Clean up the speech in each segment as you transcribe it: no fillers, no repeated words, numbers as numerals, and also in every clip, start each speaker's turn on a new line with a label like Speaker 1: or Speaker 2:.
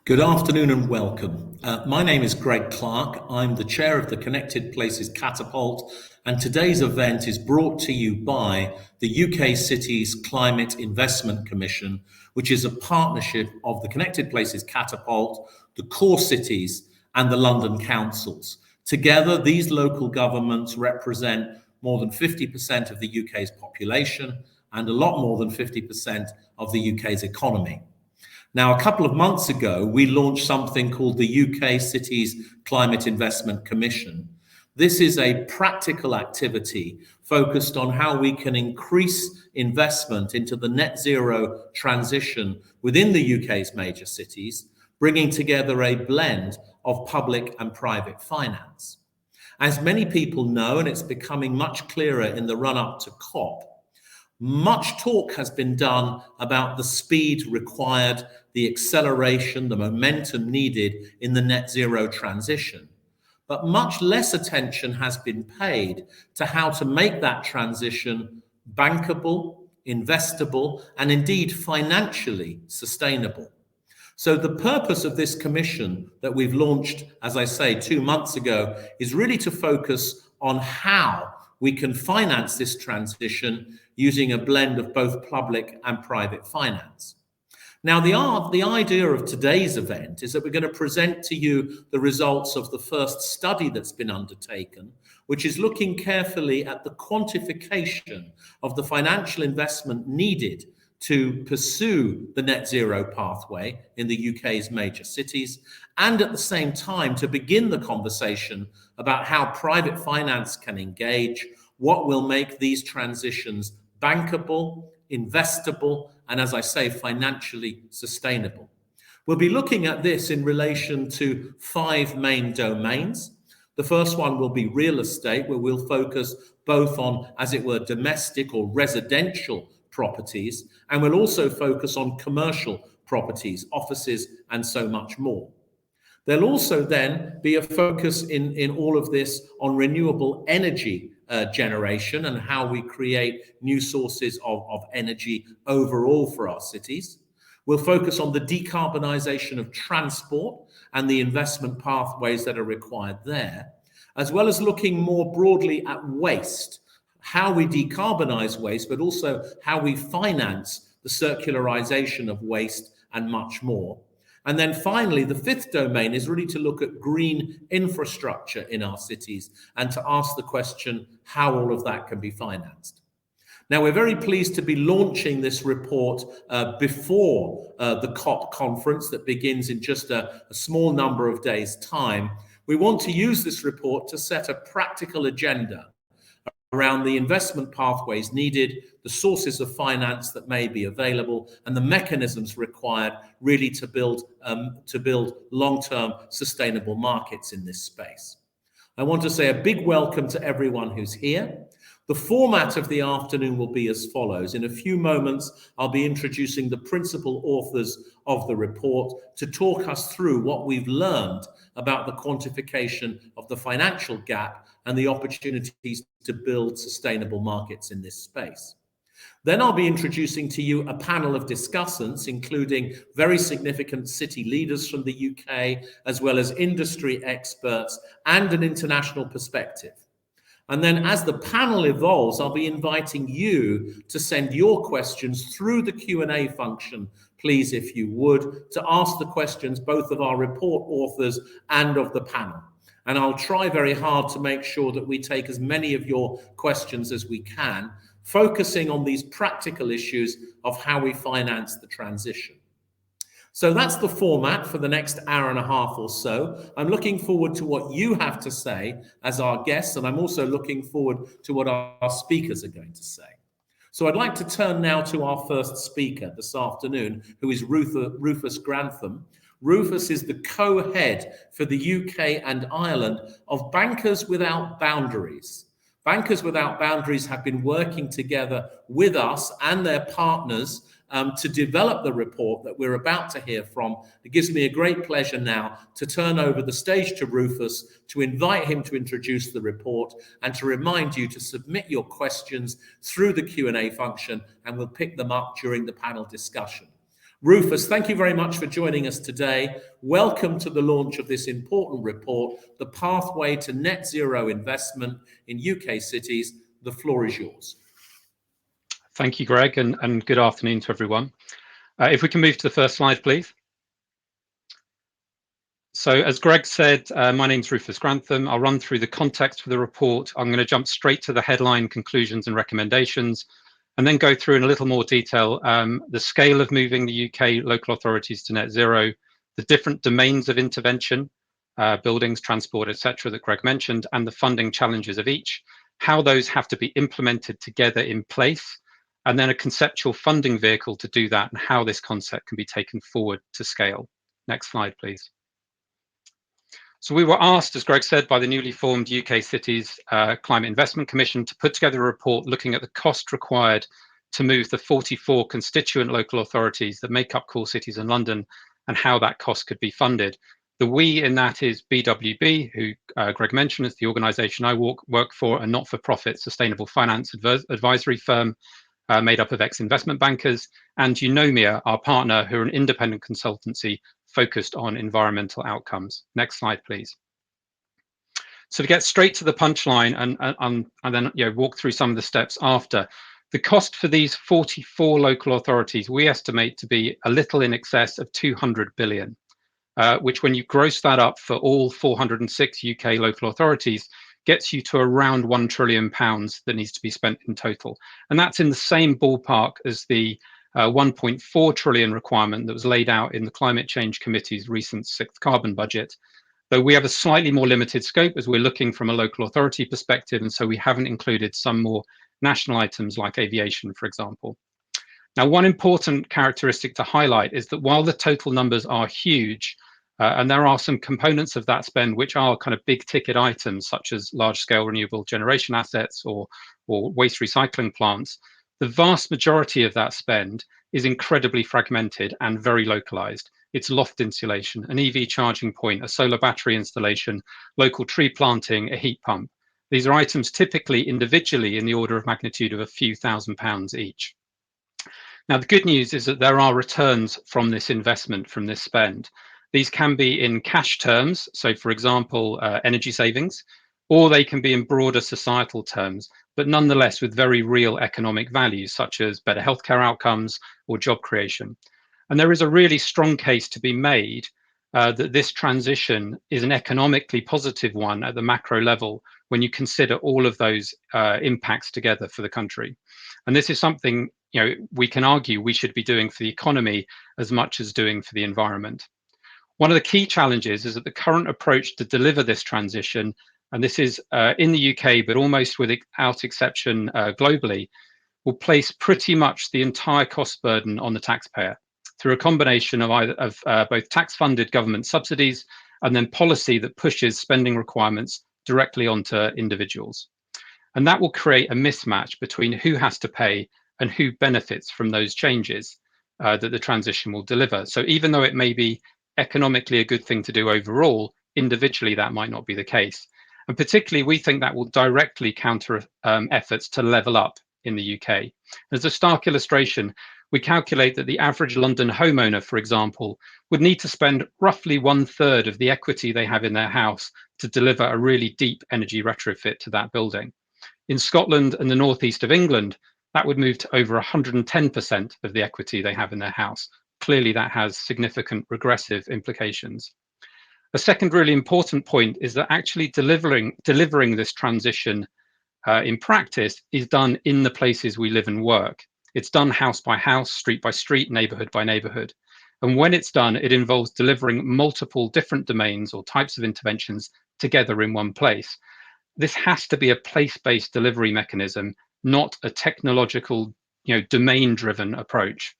Speaker 1: Good afternoon and welcome. My name is Greg Clark. I'm the chair of the Connected Places Catapult, and today's event is brought to you by the UK Cities Climate Investment Commission, which is a partnership of the Connected Places Catapult, the core cities, and the London councils. Together, these local governments represent more than 50% of the UK's population and a lot more than 50% of the UK's economy. Now, a couple of months ago, we launched something called the UK Cities Climate Investment Commission. This is a practical activity focused on how we can increase investment into the net zero transition within the UK's major cities, bringing together a blend of public and private finance. As many people know, and it's becoming much clearer in the run-up to COP, much talk has been done about the speed required, the acceleration, the momentum needed in the net zero transition. But much less attention has been paid to how to make that transition bankable, investable, and indeed financially sustainable. So the purpose of this commission that we've launched, as I say, 2 months ago, is really to focus on how we can finance this transition using a blend of both public and private finance. Now, the idea of today's event is that we're going to present to you the results of the first study that's been undertaken, which is looking carefully at the quantification of the financial investment needed to pursue the net zero pathway in the UK's major cities, and at the same time to begin the conversation about how private finance can engage, what will make these transitions bankable, investable, and as I say, financially sustainable. We'll be looking at this in relation to 5 main domains. The first one will be real estate, where we'll focus both on, as it were, domestic or residential properties, and we'll also focus on commercial properties, offices, and so much more. There'll also then be a focus in all of this on renewable energy generation and how we create new sources of energy overall for our cities. We'll focus on the decarbonisation of transport and the investment pathways that are required there, as well as looking more broadly at waste, how we decarbonise waste, but also how we finance the circularisation of waste and much more. And then finally, the 5th domain is really to look at green infrastructure in our cities and to ask the question how all of that can be financed. Now, we're very pleased to be launching this report before the COP conference that begins in just a small number of days' time. We want to use this report to set a practical agenda around the investment pathways needed, the sources of finance that may be available, and the mechanisms required really to build long-term sustainable markets in this space. I want to say a big welcome to everyone who's here. The format of the afternoon will be as follows. In a few moments, I'll be introducing the principal authors of the report to talk us through what we've learned about the quantification of the financial gap and the opportunities to build sustainable markets in this space. Then I'll be introducing to you a panel of discussants, including very significant city leaders from the UK, as well as industry experts and an international perspective. And then as the panel evolves, I'll be inviting you to send your questions through the Q&A function, please, if you would, to ask the questions both of our report authors and of the panel. And I'll try very hard to make sure that we take as many of your questions as we can, focusing on these practical issues of how we finance the transition. So that's the format for the next hour and a half or so. I'm looking forward to what you have to say as our guests, and I'm also looking forward to what our speakers are going to say. So I'd like to turn now to our first speaker this afternoon, who is Rufus Grantham. Rufus is the co-head for the UK and Ireland of Bankers Without Boundaries. Bankers Without Boundaries have been working together with us and their partners to develop the report that we're about to hear from. It gives me a great pleasure now to turn over the stage to Rufus, to invite him to introduce the report and to remind you to submit your questions through the Q&A function, and we'll pick them up during the panel discussion. Rufus, thank you very much for joining us today. Welcome to the launch of this important report, The Pathway to Net Zero Investment in UK Cities. The floor is yours.
Speaker 2: Thank you, Greg, and good afternoon to everyone. If we can move to the first slide, please. So as Greg said, my name's Rufus Grantham. I'll run through the context for the report. I'm going to jump straight to the headline, conclusions and recommendations, and then go through in a little more detail the scale of moving the UK local authorities to net zero, the different domains of intervention, buildings, transport, etc., that Greg mentioned, and the funding challenges of each, how those have to be implemented together in place, and then a conceptual funding vehicle to do that and how this concept can be taken forward to scale. Next slide, please. So we were asked, as Greg said, by the newly formed UK Cities Climate Investment Commission to put together a report looking at the cost required to move the 44 constituent local authorities that make up Core Cities in London and how that cost could be funded. The we in that is BWB, who Greg mentioned is the organisation I work for, a not-for-profit sustainable finance advisory firm made up of ex-investment bankers, and Eunomia, our partner, who are an independent consultancy focused on environmental outcomes. Next slide, please. So to get straight to the punchline and then walk through some of the steps after, the cost for these 44 local authorities we estimate to be a little in excess of 200 billion, which when you gross that up for all 406 UK local authorities, gets you to around £1 trillion that needs to be spent in total. And that's in the same ballpark as the 1.4 trillion requirement that was laid out in the Climate Change Committee's recent sixth carbon budget, though we have a slightly more limited scope as we're looking from a local authority perspective, and so we haven't included some more national items like aviation, for example. Now, one important characteristic to highlight is that while the total numbers are huge, and there are some components of that spend which are kind of big ticket items, such as large scale renewable generation assets or waste recycling plants, the vast majority of that spend is incredibly fragmented and very localized. It's loft insulation, an EV charging point, a solar battery installation, local tree planting, a heat pump. These are items typically individually in the order of magnitude of a few £1,000s each. Now, the good news is that there are returns from this investment, from this spend. These can be in cash terms, so for example, energy savings, or they can be in broader societal terms, but nonetheless with very real economic values, such as better healthcare outcomes or job creation. And there is a really strong case to be made that this transition is an economically positive one at the macro level when you consider all of those impacts together for the country. And this is something we can argue we should be doing for the economy as much as doing for the environment. One of the key challenges is that the current approach to deliver this transition, and this is in the UK, but almost without exception globally, will place pretty much the entire cost burden on the taxpayer through a combination of both tax-funded government subsidies and then policy that pushes spending requirements directly onto individuals. And that will create a mismatch between who has to pay and who benefits from those changes that the transition will deliver. So even though it may be economically a good thing to do overall, individually that might not be the case. And particularly we think that will directly counter efforts to level up in the UK. As a stark illustration, we calculate that the average London homeowner, for example, would need to spend roughly 1/3 of the equity they have in their house to deliver a really deep energy retrofit to that building. In Scotland and the northeast of England, that would move to over 110% of the equity they have in their house. Clearly, that has significant regressive implications. A second really important point is that actually delivering this transition in practice is done in the places we live and work. It's done house by house, street by street, neighborhood by neighborhood. And when it's done, it involves delivering multiple different domains or types of interventions together in one place. This has to be a place-based delivery mechanism, not a technological, domain-driven approach.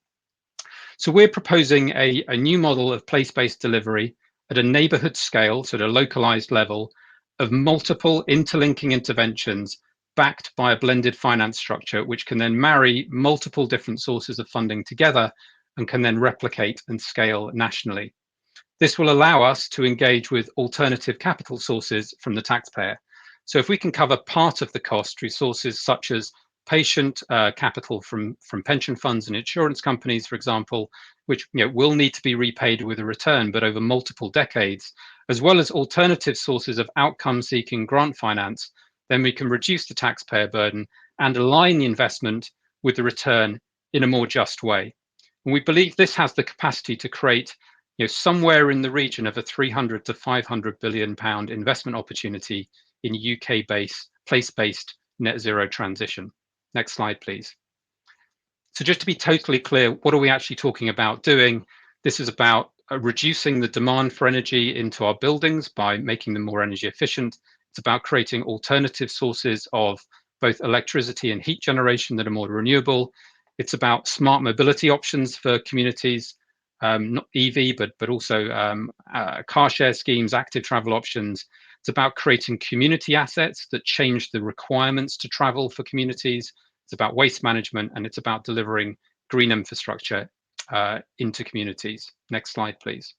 Speaker 2: So we're proposing a new model of place-based delivery at a neighborhood scale, so at a localized level, of multiple interlinking interventions backed by a blended finance structure, which can then marry multiple different sources of funding together and can then replicate and scale nationally. This will allow us to engage with alternative capital sources from the taxpayer. So if we can cover part of the cost through sources such as patient capital from pension funds and insurance companies, for example, which will need to be repaid with a return, but over multiple decades, as well as alternative sources of outcome-seeking grant finance, then we can reduce the taxpayer burden and align the investment with the return in a more just way. And we believe this has the capacity to create somewhere in the region of a 300 to 500 billion pound investment opportunity in UK-based, place-based net zero transition. Next slide, please. So just to be totally clear, what are we actually talking about doing? This is about reducing the demand for energy into our buildings by making them more energy efficient. It's about creating alternative sources of both electricity and heat generation that are more renewable. It's about smart mobility options for communities, not EV, but also car share schemes, active travel options. It's about creating community assets that change the requirements to travel for communities. It's about waste management, and it's about delivering green infrastructure into communities. Next slide, please.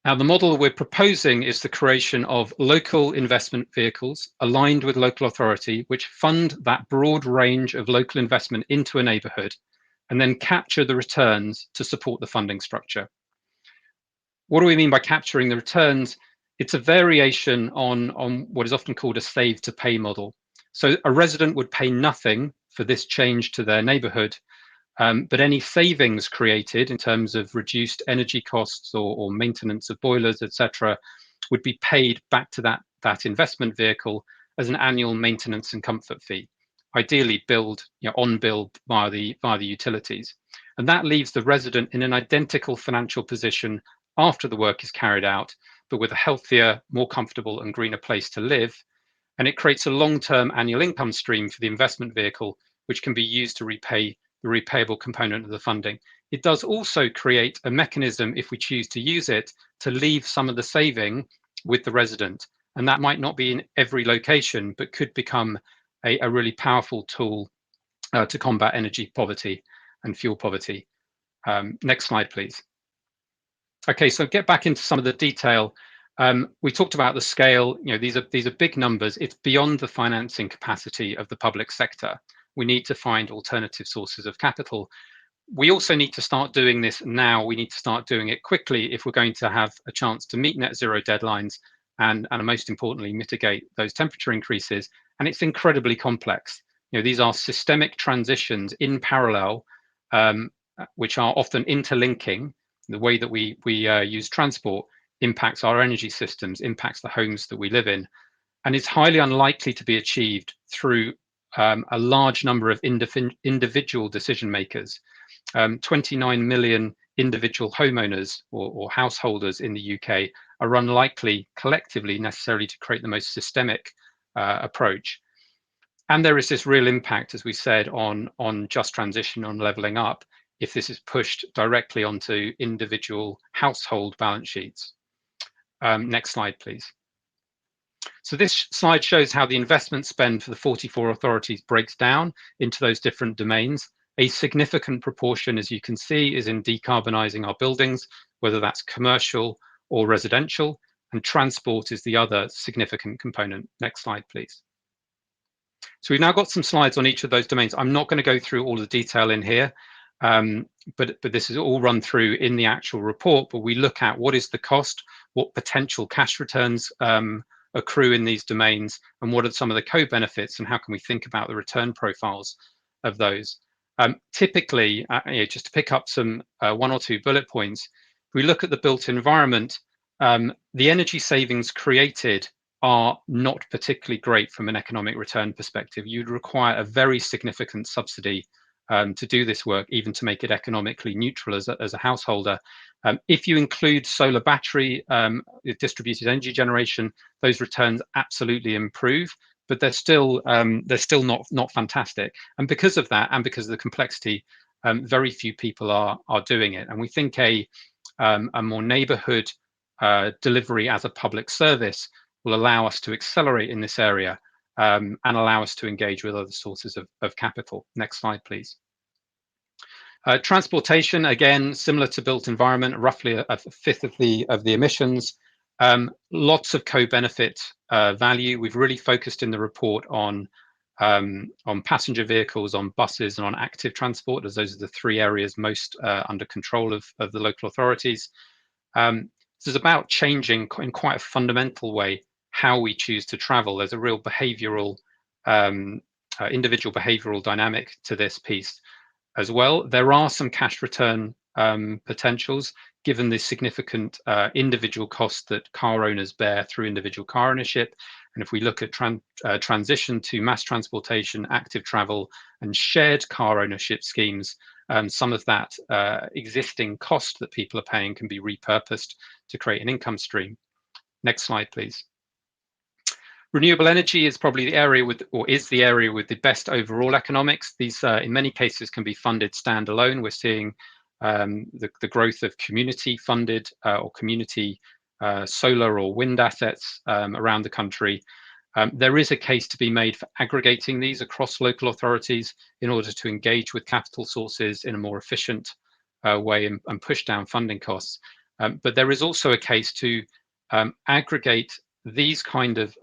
Speaker 2: Now, the model we're proposing is the creation of local investment vehicles aligned with local authority, which fund that broad range of local investment into a neighbourhood and then capture the returns to support the funding structure. What do we mean by capturing the returns? It's a variation on what is often called a save to pay model. So a resident would pay nothing for this change to their neighbourhood, but any savings created in terms of reduced energy costs or maintenance of boilers, etc., would be paid back to that investment vehicle as an annual maintenance and comfort fee, ideally billed, on bill via the utilities. And that leaves the resident in an identical financial position after the work is carried out, but with a healthier, more comfortable and greener place to live. And it creates a long-term annual income stream for the investment vehicle, which can be used to repay the repayable component of the funding. It does also create a mechanism, if we choose to use it, to leave some of the saving with the resident. And that might not be in every location, but could become a really powerful tool to combat energy poverty and fuel poverty. Next slide, please. Okay, so get back into some of the detail. We talked about the scale. These are big numbers. It's beyond the financing capacity of the public sector. We need to find alternative sources of capital. We also need to start doing this now. We need to start doing it quickly if we're going to have a chance to meet net zero deadlines and most importantly, mitigate those temperature increases. And it's incredibly complex. These are systemic transitions in parallel, which are often interlinking. The way that we use transport impacts our energy systems, impacts the homes that we live in, and is highly unlikely to be achieved through a large number of individual decision makers. 29 million individual homeowners or householders in the UK are unlikely collectively necessarily to create the most systemic approach. And there is this real impact, as we said, on just transition, on levelling up, if this is pushed directly onto individual household balance sheets. Next slide, please. So this slide shows how the investment spend for the 44 authorities breaks down into those different domains. A significant proportion, as you can see, is in decarbonising our buildings, whether that's commercial or residential, and transport is the other significant component. Next slide, please. So we've now got some slides on each of those domains. I'm not going to go through all the detail in here, but this is all run through in the actual report, but we look at what is the cost, what potential cash returns accrue in these domains, and what are some of the co-benefits, and how can we think about the return profiles of those. Typically, just to pick up some one or two bullet points, if we look at the built environment, the energy savings created are not particularly great from an economic return perspective. You'd require a very significant subsidy to do this work, even to make it economically neutral as a householder. If you include solar battery, distributed energy generation, those returns absolutely improve, but they're still not fantastic. And because of that, and because of the complexity, very few people are doing it. And we think a more neighbourhood delivery as a public service will allow us to accelerate in this area and allow us to engage with other sources of capital. Next slide, please. Transportation, again, similar to built environment, roughly a fifth of the emissions. Lots of co-benefit value. We've really focused in the report on passenger vehicles, on buses, and on active transport, as those are the three areas most under control of the local authorities. This is about changing in quite a fundamental way how we choose to travel. There's a real behavioural, individual behavioural dynamic to this piece as well. There are some cash return potentials, given the significant individual costs that car owners bear through individual car ownership. And if we look at transition to mass transportation, active travel, and shared car ownership schemes, some of that existing cost that people are paying can be repurposed to create an income stream. Next slide, please. Renewable energy is probably the area with, or is the area with the best overall economics. These, in many cases, can be funded standalone. We're seeing the growth of community-funded or community solar or wind assets around the country. There is a case to be made for aggregating these across local authorities in order to engage with capital sources in a more efficient way and push down funding costs. But there is also a case to aggregate these kind of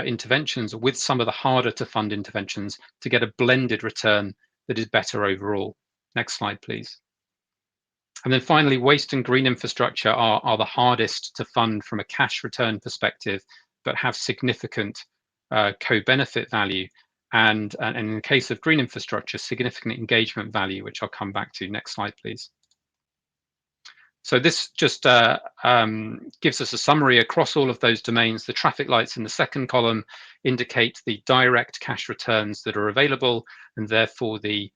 Speaker 2: interventions with some of the harder to fund interventions to get a blended return that is better overall. Next slide, please. And then finally, waste and green infrastructure are the hardest to fund from a cash return perspective, but have significant co-benefit value. And in the case of green infrastructure, significant engagement value, which I'll come back to. Next slide, please. So this just gives us a summary across all of those domains. The traffic lights in the second column indicate the direct cash returns that are available, and therefore the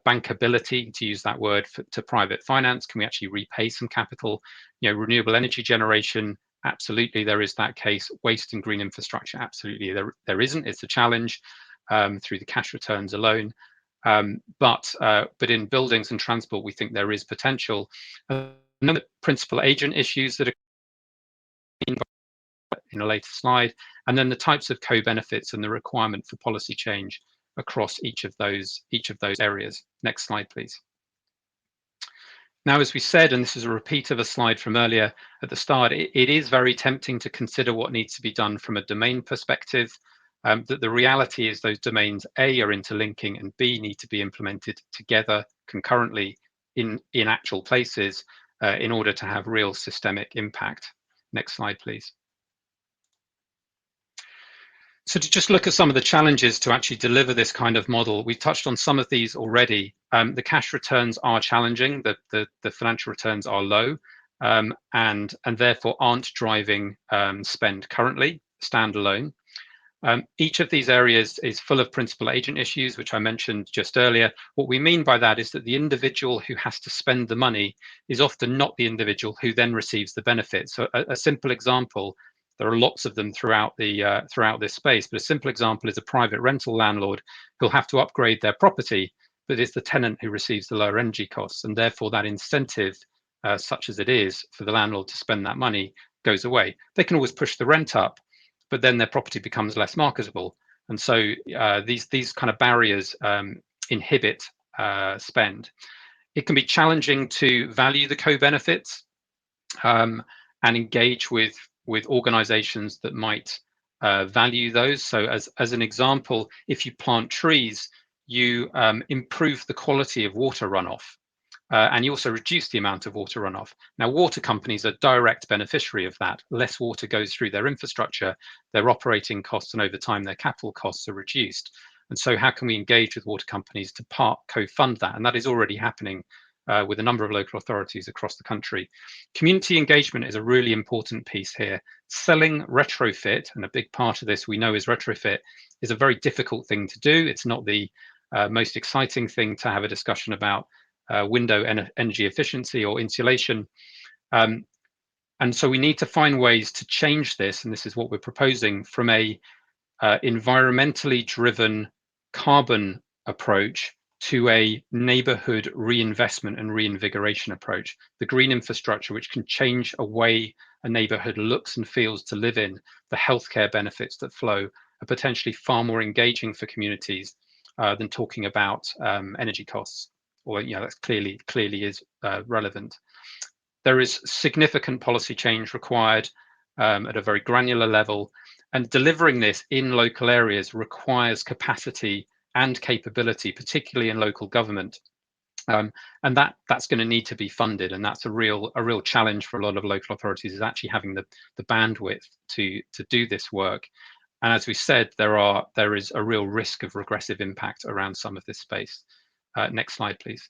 Speaker 2: bankability, to use that word, to private finance. Can we actually repay some capital? You know, renewable energy generation, absolutely there is that case. Waste and green infrastructure, absolutely there isn't. It's a challenge through the cash returns alone. But in buildings and transport, we think there is potential. Another principal agent issues that are in a later slide, and then the types of co-benefits and the requirement for policy change across each of those areas. Next slide, please. Now, as we said, and this is a repeat of a slide from earlier at the start, it is very tempting to consider what needs to be done from a domain perspective. That the reality is those domains, A, are interlinking, and B, need to be implemented together concurrently in actual places in order to have real systemic impact. Next slide, please. So to just look at some of the challenges to actually deliver this kind of model, we've touched on some of these already. The cash returns are challenging, the financial returns are low, and therefore aren't driving spend currently, standalone. Each of these areas is full of principal agent issues, which I mentioned just earlier. What we mean by that is that the individual who has to spend the money is often not the individual who then receives the benefit. So a simple example, there are lots of them throughout this space, but a simple example is a private rental landlord who'll have to upgrade their property, but it's the tenant who receives the lower energy costs, and therefore that incentive, such as it is for the landlord to spend that money, goes away. They can always push the rent up, but then their property becomes less marketable. And so these kind of barriers inhibit spend. It can be challenging to value the co-benefits and engage with organizations that might value those. So as an example, if you plant trees, you improve the quality of water runoff. And you also reduce the amount of water runoff. Now, water companies are direct beneficiary of that. Less water goes through their infrastructure, their operating costs, and over time, their capital costs are reduced. And so how can we engage with water companies to co-fund that? And that is already happening with a number of local authorities across the country. Community engagement is a really important piece here. Selling retrofit, and a big part of this we know is retrofit, is a very difficult thing to do. It's not the most exciting thing to have a discussion about window energy efficiency or insulation. And so we need to find ways to change this, and this is what we're proposing, from a environmentally driven carbon approach to a neighborhood reinvestment and reinvigoration approach. The green infrastructure, which can change a way a neighborhood looks and feels to live in, the healthcare benefits that flow, are potentially far more engaging for communities than talking about energy costs. Or, you know, that clearly is relevant. there is significant policy change required at a very granular level, and delivering this in local areas requires capacity and capability, particularly in local government. And that's going to need to be funded, and that's a real challenge for a lot of local authorities, is actually having the bandwidth to do this work. And as we said, there is a real risk of regressive impact around some of this space. Next slide, please.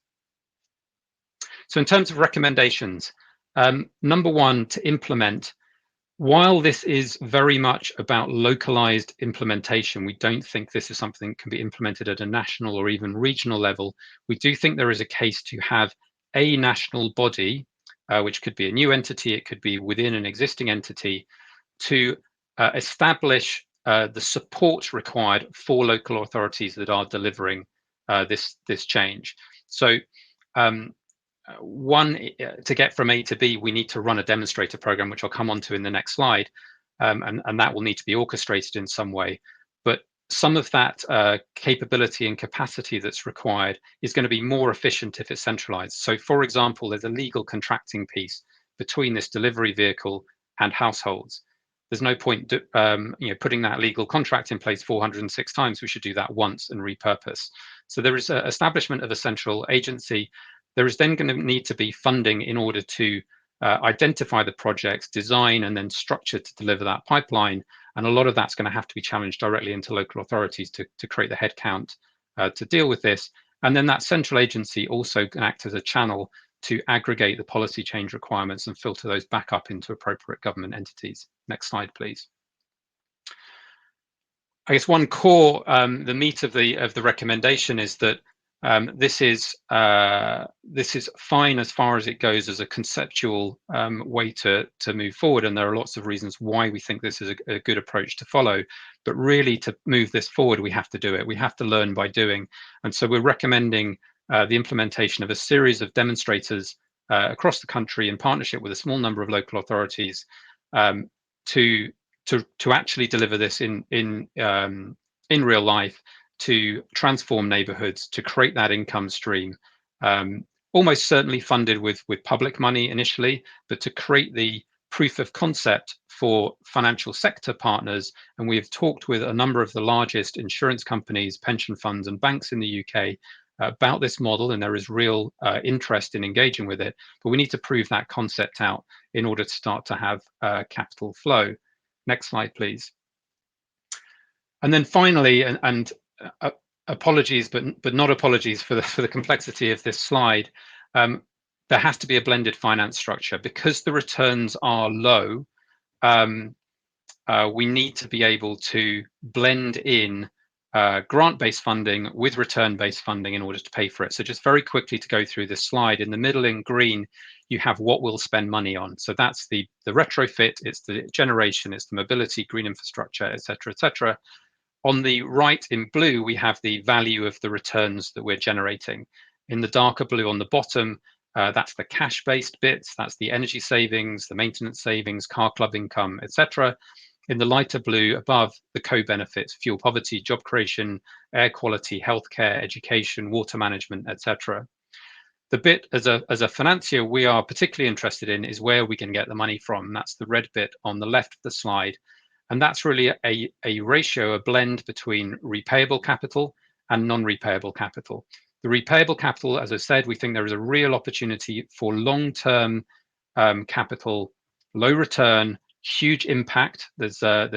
Speaker 2: So in terms of recommendations, number one, to implement. While this is very much about localized implementation, we don't think this is something that can be implemented at a national or even regional level. We do think there is a case to have a national body, which could be a new entity, it could be within an existing entity, to establish the support required for local authorities that are delivering this change. So to get from A to B, we need to run a demonstrator program, which I'll come on to in the next slide, and that will need to be orchestrated in some way. But some of that capability and capacity that's required is going to be more efficient if it's centralized. So for example, there's a legal contracting piece between this delivery vehicle and households. There's no point putting that legal contract in place 406 times. We should do that once and repurpose. So there is an establishment of a central agency. There is then going to need to be funding in order to identify the projects, design, and then structure to deliver that pipeline. And a lot of that's going to have to be challenged directly into local authorities to create the headcount to deal with this. And then that central agency also can act as a channel to aggregate the policy change requirements and filter those back up into appropriate government entities. Next slide, please. I guess one core, the meat of the recommendation is that this is fine as far as it goes as a conceptual way to move forward, and there are lots of reasons why we think this is a good approach to follow. But really, to move this forward, we have to do it. We have to learn by doing, and so we're recommending the implementation of a series of demonstrators across the country in partnership with a small number of local authorities to actually deliver this in real life, to transform neighborhoods, to create that income stream, almost certainly funded with public money initially, but to create the proof of concept for financial sector partners. And we have talked with a number of the largest insurance companies, pension funds, and banks in the UK about this model, and there is real interest in engaging with it. But we need to prove that concept out in order to start to have capital flow. Next slide, please. And then finally, and apologies, but not apologies for the complexity of this slide. There has to be a blended finance structure because the returns are low. We need to be able to blend in grant-based funding with return-based funding in order to pay for it. So just very quickly to go through this slide, in the middle in green, you have what we'll spend money on. So that's the retrofit, it's the generation, it's the mobility, green infrastructure, et cetera. On the right in blue, we have the value of the returns that we're generating. In the darker blue on the bottom, that's the cash-based bits, that's the energy savings, the maintenance savings, car club income, etc. In the lighter blue above, the co-benefits, fuel poverty, job creation, air quality, healthcare, education, water management, etc. The bit as a financier we are particularly interested in is where we can get the money from. That's the red bit on the left of the slide. And that's really a ratio, a blend between repayable capital and non-repayable capital. The repayable capital, as I said, we think there is a real opportunity for long-term capital, low return, huge impact. There's a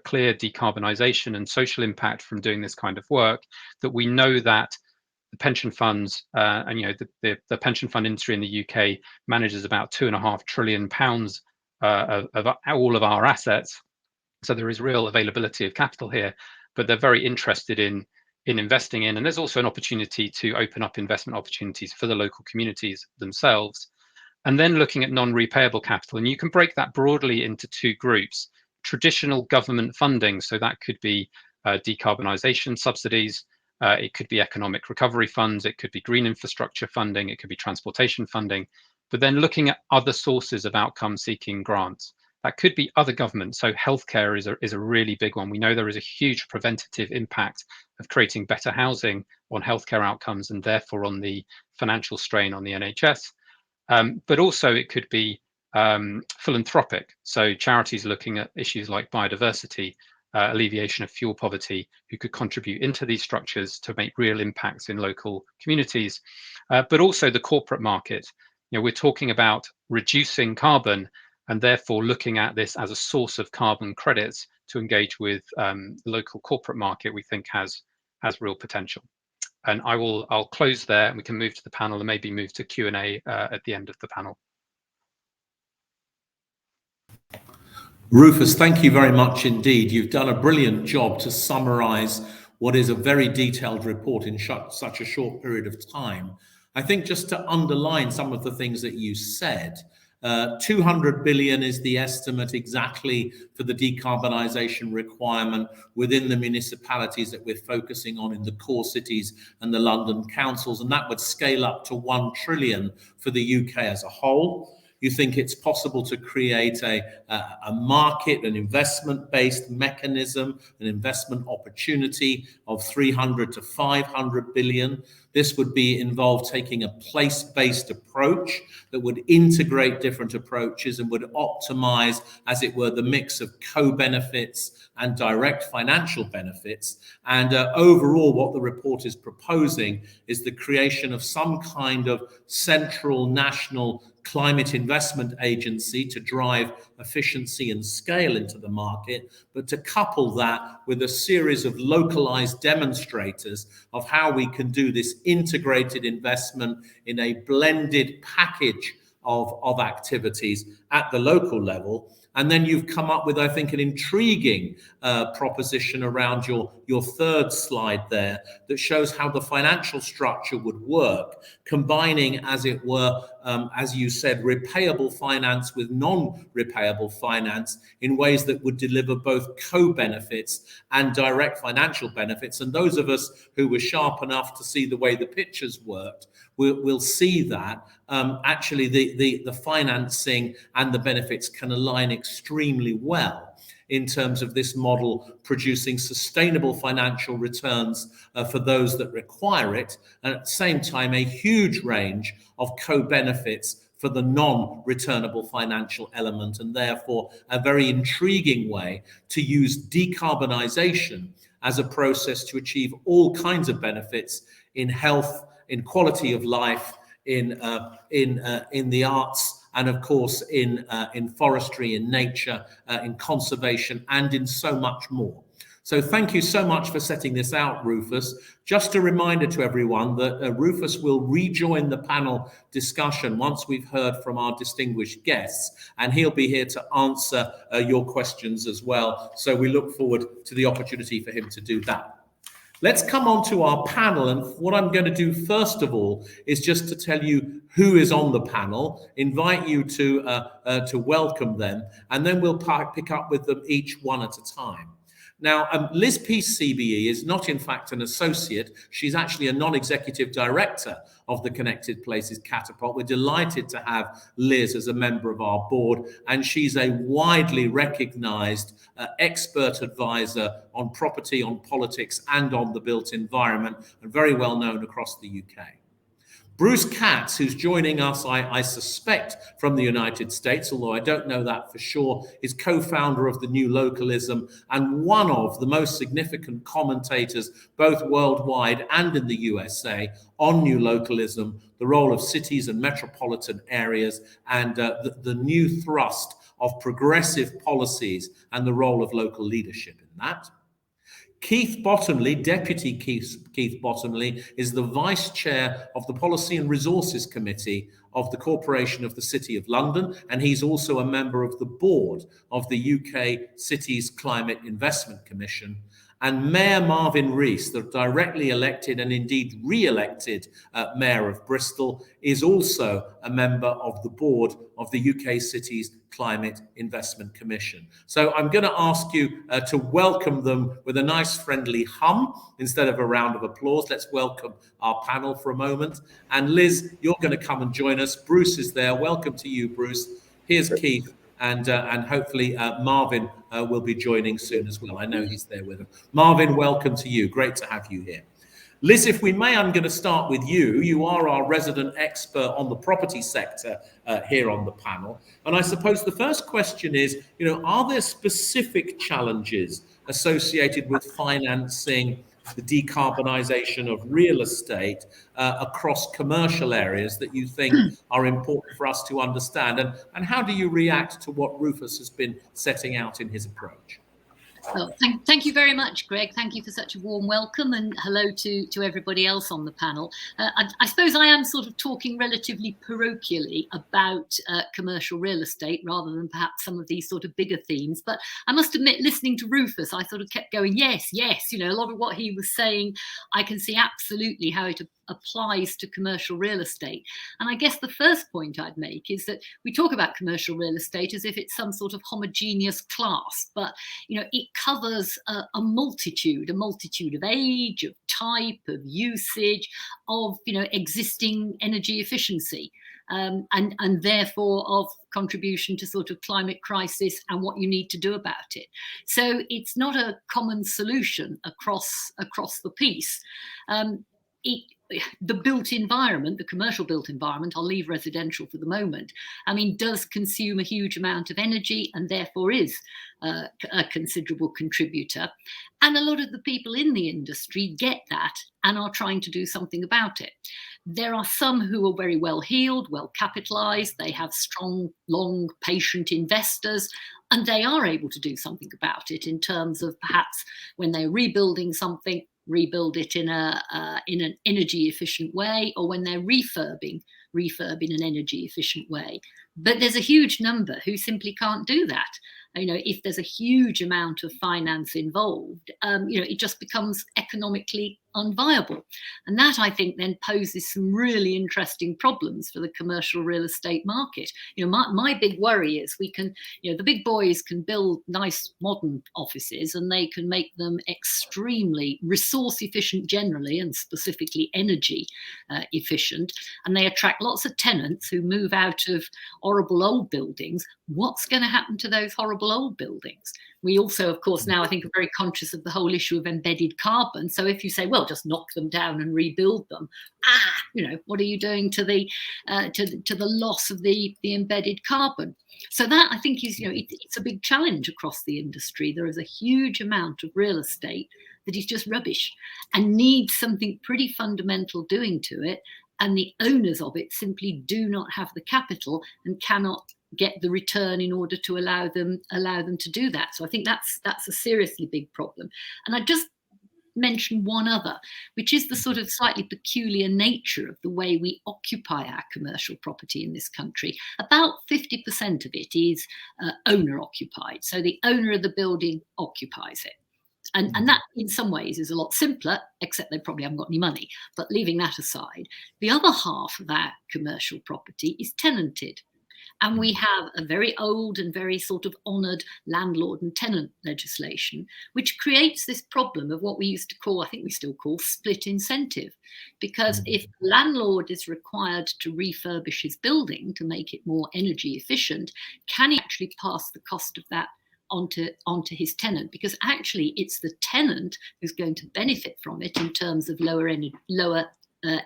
Speaker 2: clear decarbonisation and social impact from doing this kind of work, that we know that the pension funds and the pension fund industry in the UK manages about £2.5 trillion of all of our assets. So there is real availability of capital here, but they're very interested in investing in, and there's also an opportunity to open up investment opportunities for the local communities themselves. And then looking at non-repayable capital, and you can break that broadly into two groups: traditional government funding, so that could be decarbonisation subsidies, it could be economic recovery funds, it could be green infrastructure funding, it could be transportation funding, but then looking at other sources of outcome-seeking grants. That could be other governments. So healthcare is a really big one. We know there is a huge preventative impact of creating better housing on healthcare outcomes and therefore on the financial strain on the NHS. But also it could be philanthropic, so charities looking at issues like biodiversity, alleviation of fuel poverty, who could contribute into these structures to make real impacts in local communities. But also the corporate market. We're talking about reducing carbon and therefore looking at this as a source of carbon credits to engage with the local corporate market, we think has real potential. And I'll close there, and we can move to the panel and maybe move to Q&A at the end of the panel.
Speaker 1: Rufus, thank you very much indeed. You've done a brilliant job to summarize what is a very detailed report in such a short period of time. I think just to underline some of the things that you said, 200 billion is the estimate exactly for the decarbonisation requirement within the municipalities that we're focusing on in the core cities and the London councils, and that would scale up to 1 trillion for the UK as a whole. You think it's possible to create a market, an investment-based mechanism, an investment opportunity of 300 to 500 billion. This would involve taking a place-based approach that would integrate different approaches and would optimize, as it were, the mix of co-benefits and direct financial benefits. And overall, what the report is proposing is the creation of some kind of central national climate investment agency to drive efficiency and scale into the market, but to couple that with a series of localized demonstrators of how we can do this integrated investment in a blended package of activities at the local level. And then you've come up with, I think, an intriguing proposition around your third slide there that shows how the financial structure would work, combining, as it were, as you said, repayable finance with non-repayable finance in ways that would deliver both co-benefits and direct financial benefits. And those of us who were sharp enough to see the way the pictures worked will see that actually the financing and the benefits can align extremely well in terms of this model producing sustainable financial returns for those that require it, and at the same time a huge range of co-benefits for the non-returnable financial element, and therefore a very intriguing way to use decarbonisation as a process to achieve all kinds of benefits in health, in quality of life, in the arts, and of course in forestry, in nature, in conservation, and in so much more. So thank you so much for setting this out, Rufus. Just a reminder to everyone that Rufus will rejoin the panel discussion once we've heard from our distinguished guests, and he'll be here to answer your questions as well. So we look forward to the opportunity for him to do that. Let's come on to our panel, and what I'm going to do first of all is just to tell you who is on the panel, invite you to welcome them, and then we'll pick up with them each one at a time. Now, Liz Peace CBE is not in fact an associate. She's actually a non-executive director of the Connected Places Catapult. We're delighted to have Liz as a member of our board, and she's a widely recognized expert advisor on property, on politics, and on the built environment, and very well known across the UK. Bruce Katz, who's joining us, I suspect, from the United States, although I don't know that for sure, is co-founder of the New Localism and one of the most significant commentators, both worldwide and in the USA, on New Localism, the role of cities and metropolitan areas, and the new thrust of progressive policies and the role of local leadership in that. Keith Bottomley, Deputy Keith Bottomley, is the Vice Chair of the Policy and Resources Committee of the Corporation of the City of London, and he's also a member of the board of the UK Cities Climate Investment Commission. And Mayor Marvin Rees, the directly elected and indeed re-elected Mayor of Bristol, is also a member of the board of the UK Cities Climate Investment Commission. So I'm going to ask you to welcome them with a nice friendly hum instead of a round of applause. Let's welcome our panel for a moment. And Liz, you're going to come and join us. Bruce is there. Welcome to you, Bruce. Here's Keith. And hopefully Marvin will be joining soon as well. I know he's there with him. Marvin, welcome to you. Great to have you here. Liz, if we may, I'm going to start with you. You are our resident expert on the property sector here on the panel. And I suppose the first question is, are there specific challenges associated with financing the decarbonisation of real estate across commercial areas that you think are important for us to understand? And how do you react to what Rufus has been setting out in his approach?
Speaker 3: Well, thank you very much, Greg. Thank you for such a warm welcome, and hello to everybody else on the panel. I suppose I am sort of talking relatively parochially about commercial real estate rather than perhaps some of these sort of bigger themes. But I must admit, listening to Rufus, I sort of kept going, yes, a lot of what he was saying, I can see absolutely how it applies to commercial real estate. And I guess the first point I'd make is that we talk about commercial real estate as if it's some sort of homogeneous class, but it covers a multitude of age, of type, of usage, of existing energy efficiency, and therefore of contribution to sort of climate crisis and what you need to do about it. So it's not a common solution across the piece. The built environment, the commercial built environment, I'll leave residential for the moment, does consume a huge amount of energy and therefore is a considerable contributor. And a lot of the people in the industry get that and are trying to do something about it. There are some who are very well heeled, well capitalized, they have strong, long, patient investors, and they are able to do something about it in terms of perhaps when they're rebuilding something, rebuild it in an energy efficient way, or when they're refurb in an energy efficient way. But there's a huge number who simply can't do that. If there's a huge amount of finance involved, it just becomes economically unviable. And that, I think, then poses some really interesting problems for the commercial real estate market. My big worry is we can, the big boys can build nice modern offices and they can make them extremely resource efficient generally, and specifically energy efficient. And they attract lots of tenants who move out of horrible old buildings. What's going to happen to those horrible old buildings? We also, of course, now I think are very conscious of the whole issue of embedded carbon. So if you say, well, just knock them down and rebuild them, what are you doing to the loss of the embedded carbon? So that, I think, is it's a big challenge across the industry. There is a huge amount of real estate that is just rubbish and needs something pretty fundamental doing to it. And the owners of it simply do not have the capital and cannot get the return in order to allow them to do that. So I think that's a seriously big problem. And I just mention one other, which is the sort of slightly peculiar nature of the way we occupy our commercial property in this country. About 50% of it is owner occupied. So the owner of the building occupies it. And that in some ways is a lot simpler, except they probably haven't got any money. But leaving that aside, the other half of our commercial property is tenanted. And we have a very old and very sort of honoured landlord and tenant legislation, which creates this problem of what we used to call, I think we still call, split incentive. Because if the landlord is required to refurbish his building to make it more energy efficient, can he actually pass the cost of that onto his tenant? Because actually it's the tenant who's going to benefit from it in terms of lower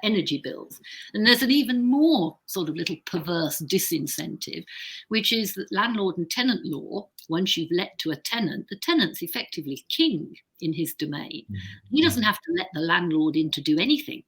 Speaker 3: energy bills. And there's an even more sort of little perverse disincentive, which is that landlord and tenant law, once you've let to a tenant, the tenant's effectively king in his domain. He doesn't have to let the landlord in to do anything.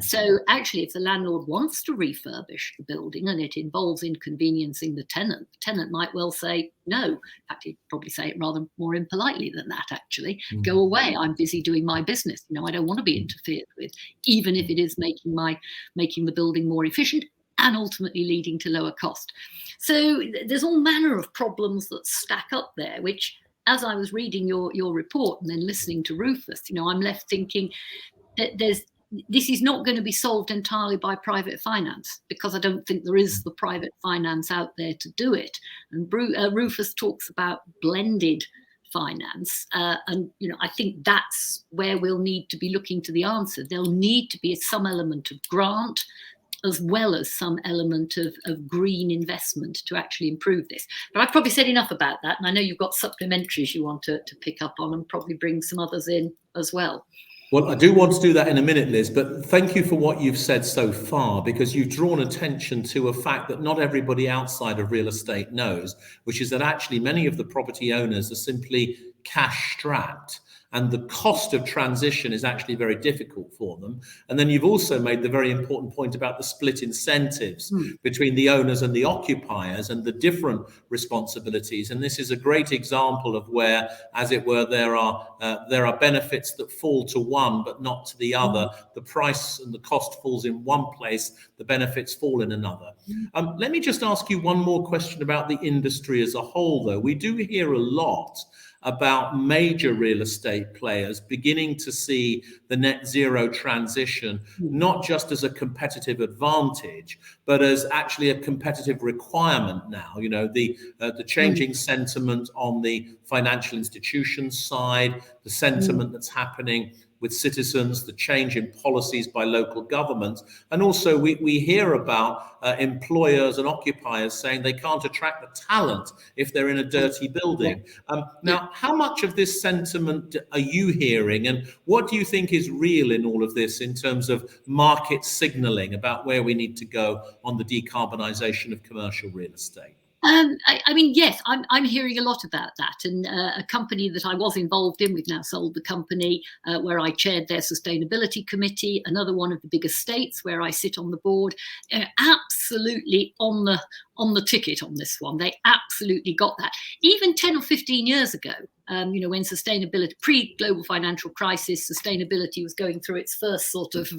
Speaker 3: So actually, if the landlord wants to refurbish the building and it involves inconveniencing the tenant might well say no. In fact, he'd probably say it rather more impolitely than that, actually. Go away, I'm busy doing my business. I don't want to be interfered with, even if it is making the building more efficient and ultimately leading to lower cost. So there's all manner of problems that stack up there, which, as I was reading your report and then listening to Rufus, I'm left thinking that this is not going to be solved entirely by private finance, because I don't think there is the private finance out there to do it. And Rufus talks about blended finance. And I think that's where we'll need to be looking to the answer. There'll need to be some element of grant as well as some element of green investment to actually improve this. But I've probably said enough about that. And I know you've got supplementaries you want to pick up on and probably bring some others in as well.
Speaker 1: Well, I do want to do that in a minute, Liz, but thank you for what you've said so far, because you've drawn attention to a fact that not everybody outside of real estate knows, which is that actually many of the property owners are simply cash strapped. And the cost of transition is actually very difficult for them. And then you've also made the very important point about the split incentives between the owners and the occupiers and the different responsibilities. And this is a great example of where, as it were, there are benefits that fall to one but not to the other. The price and the cost falls in one place, the benefits fall in another. Let me just ask you one more question about the industry as a whole, though. We do hear a lot about major real estate players beginning to see the net zero transition not just as a competitive advantage, but as actually a competitive requirement now. You know, the changing sentiment on the financial institutions side, the sentiment that's happening with citizens, the change in policies by local governments. And also we hear about employers and occupiers saying they can't attract the talent if they're in a dirty building. Now, how much of this sentiment are you hearing, and what do you think is real in all of this in terms of market signaling about where we need to go on the decarbonisation of commercial real estate?
Speaker 3: I mean, yes, I'm hearing a lot about that. And a company that I was involved in, we've now sold the company, where I chaired their sustainability committee, another one of the big estates where I sit on the board, absolutely on the ticket on this one. They absolutely got that. Even 10 or 15 years ago, you know, when sustainability, pre-global financial crisis, sustainability was going through its first sort of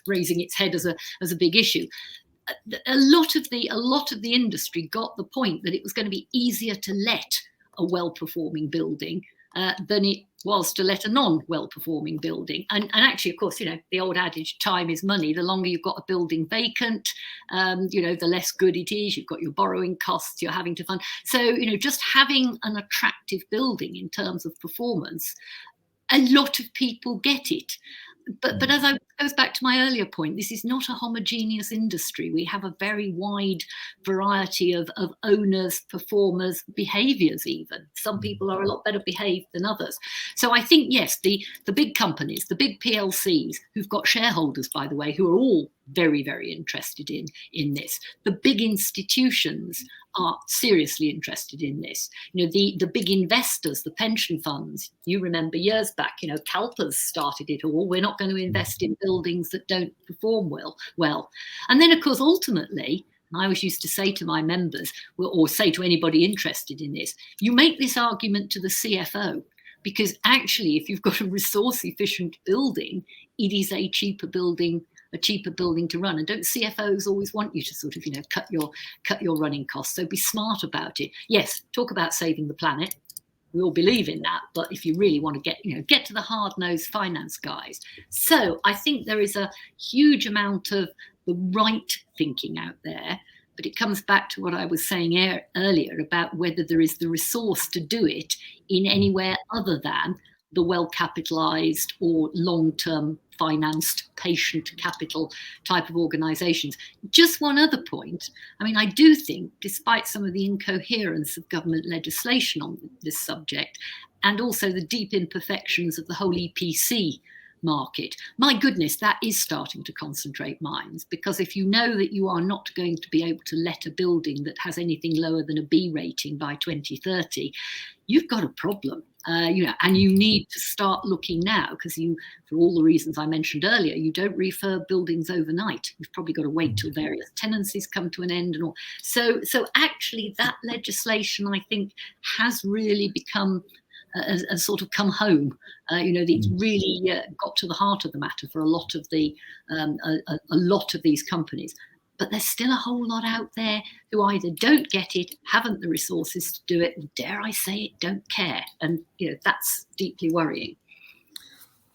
Speaker 3: raising its head as a big issue. A lot of the industry got the point that it was going to be easier to let a well-performing building than it was to let a non-well-performing building. And actually, of course, you know, the old adage, time is money. The longer you've got a building vacant, you know, the less good it is. You've got your borrowing costs, you're having to fund. So, you know, just having an attractive building in terms of performance, a lot of people get it. But as I goes back to my earlier point, this is not a homogeneous industry. We have a very wide variety of owners, performers, behaviours even. Some people are a lot better behaved than others. So I think, yes, the big companies, the big PLCs, who've got shareholders, by the way, who are all very, very interested in this. The big institutions are seriously interested in this. You know, the big investors, the pension funds, you remember years back, you know, CalPERS started it all. We're not going to invest in buildings that don't perform well. And then, of course, ultimately, I always used to say to my members, or say to anybody interested in this, you make this argument to the CFO, because actually, if you've got a resource efficient building, it is a cheaper building to run. And don't CFOs always want you to sort of, you know, cut your running costs? So be smart about it. Yes, talk about saving the planet. We all believe in that, but if you really want to get to the hard-nosed finance guys. So I think there is a huge amount of the right thinking out there, but it comes back to what I was saying earlier about whether there is the resource to do it in anywhere other than the well-capitalized or long-term financed patient capital type of organizations. Just one other point. I mean, I do think, despite some of the incoherence of government legislation on this subject, and also the deep imperfections of the whole EPC market, my goodness, that is starting to concentrate minds, because if you know that you are not going to be able to let a building that has anything lower than a B rating by 2030, you've got a problem. You know, and you need to start looking now, because for all the reasons I mentioned earlier, you don't refurb buildings overnight. You've probably got to wait till various tenancies come to an end and all. So actually, that legislation, I think, has really become a sort of come home. You know, it's really got to the heart of the matter for a lot of these companies. But there's still a whole lot out there who either don't get it, haven't the resources to do it, or dare I say it, don't care. And, you know, that's deeply worrying.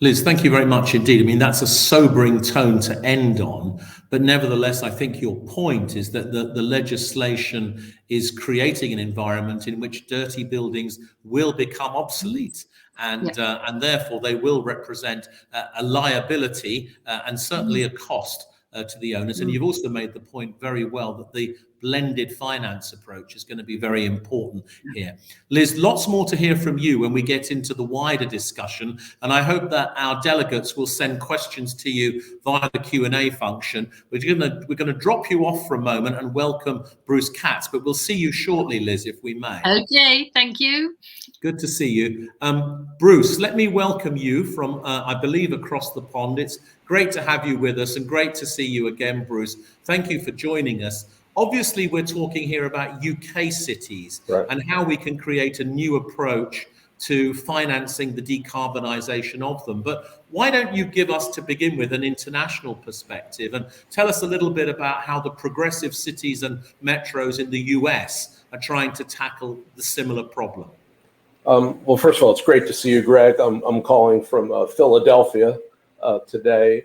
Speaker 1: Liz, thank you very much indeed. I mean, that's a sobering tone to end on. But nevertheless, I think your point is that the legislation is creating an environment in which dirty buildings will become obsolete. And therefore, they will represent a liability and certainly a cost to the owners. And you've also made the point very well that the blended finance approach is going to be very important here. Liz, lots more to hear from you when we get into the wider discussion, and I hope that our delegates will send questions to you via the Q&A function. We're going to drop you off for a moment and welcome Bruce Katz, but we'll see you shortly, Liz, if we may.
Speaker 3: Okay, thank you.
Speaker 1: Good to see you. Bruce, let me welcome you from, I believe, across the pond. It's great to have you with us and great to see you again, Bruce. Thank you for joining us. Obviously, we're talking here about UK cities, right, and how we can create a new approach to financing the decarbonisation of them. But why don't you give us, to begin with, an international perspective and tell us a little bit about how the progressive cities and metros in the US are trying to tackle the similar problem?
Speaker 4: Well, first of all, it's great to see you, Greg. I'm calling from Philadelphia today.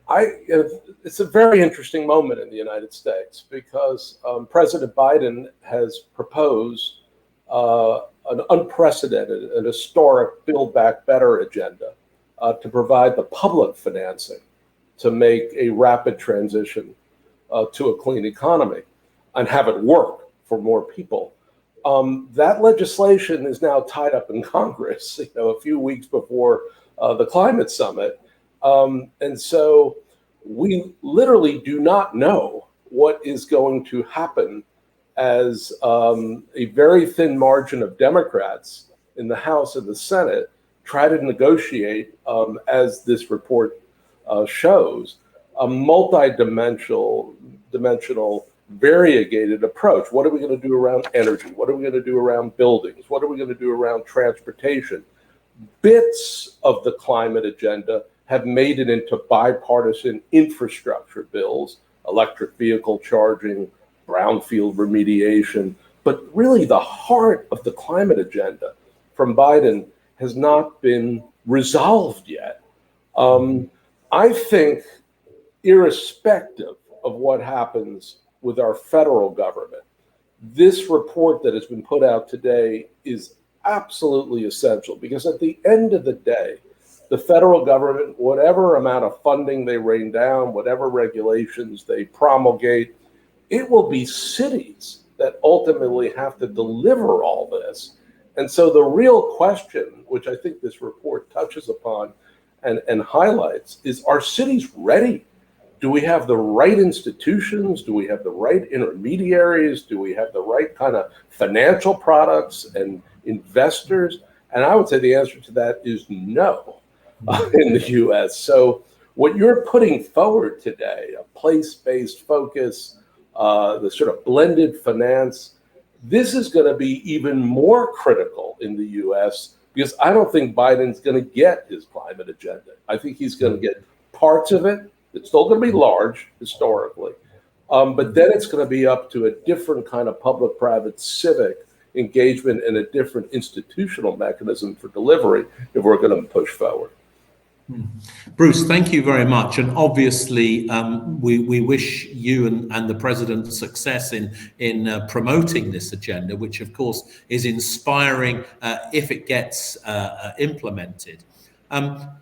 Speaker 4: It's a very interesting moment in the United States because President Biden has proposed an unprecedented and historic Build Back Better agenda to provide the public financing to make a rapid transition to a clean economy and have it work for more people. That legislation is now tied up in Congress, a few weeks before the climate summit. And so we literally do not know what is going to happen as a very thin margin of Democrats in the House and the Senate try to negotiate, as this report shows, a multi-dimensional variegated approach. What are we going to do around energy? What are we going to do around buildings? What are we going to do around transportation? Bits of the climate agenda have made it into bipartisan infrastructure bills, electric vehicle charging, brownfield remediation. But really the heart of the climate agenda from Biden has not been resolved yet. I think irrespective of what happens with our federal government, this report that has been put out today is absolutely essential because at the end of the day, the federal government, whatever amount of funding they rain down, whatever regulations they promulgate, it will be cities that ultimately have to deliver all this. And so the real question, which I think this report touches upon and highlights, is are cities ready? Do we have the right institutions? Do we have the right intermediaries? Do we have the right kind of financial products and investors? And I would say the answer to that is no in the US. So what you're putting forward today, a place-based focus, the sort of blended finance, this is going to be even more critical in the US because I don't think Biden's going to get his climate agenda. I think he's going to get parts of it. It's still going to be large historically, but then it's going to be up to a different kind of public-private civic engagement and a different institutional mechanism for delivery if we're going to push forward.
Speaker 1: Bruce, thank you very much. And obviously, we wish you and the President success in promoting this agenda, which of course is inspiring if it gets implemented.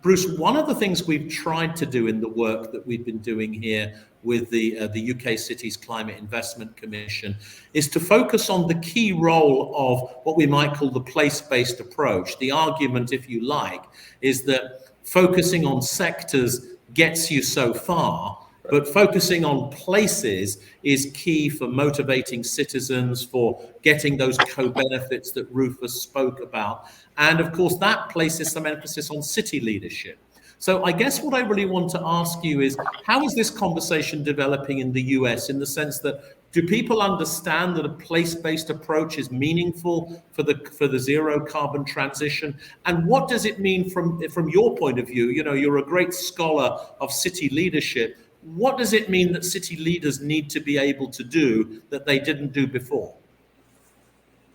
Speaker 1: Bruce, one of the things we've tried to do in the work that we've been doing here with the UK Cities Climate Investment Commission is to focus on the key role of what we might call the place-based approach. The argument, if you like, is that focusing on sectors gets you so far, but focusing on places is key for motivating citizens, for getting those co-benefits that Rufus spoke about. And of course, that places some emphasis on city leadership. So I guess what I really want to ask you is, how is this conversation developing in the US in the sense that do people understand that a place-based approach is meaningful for the zero carbon transition? And what does it mean from your point of view? You know, you're a great scholar of city leadership. What does it mean that city leaders need to be able to do that they didn't do before?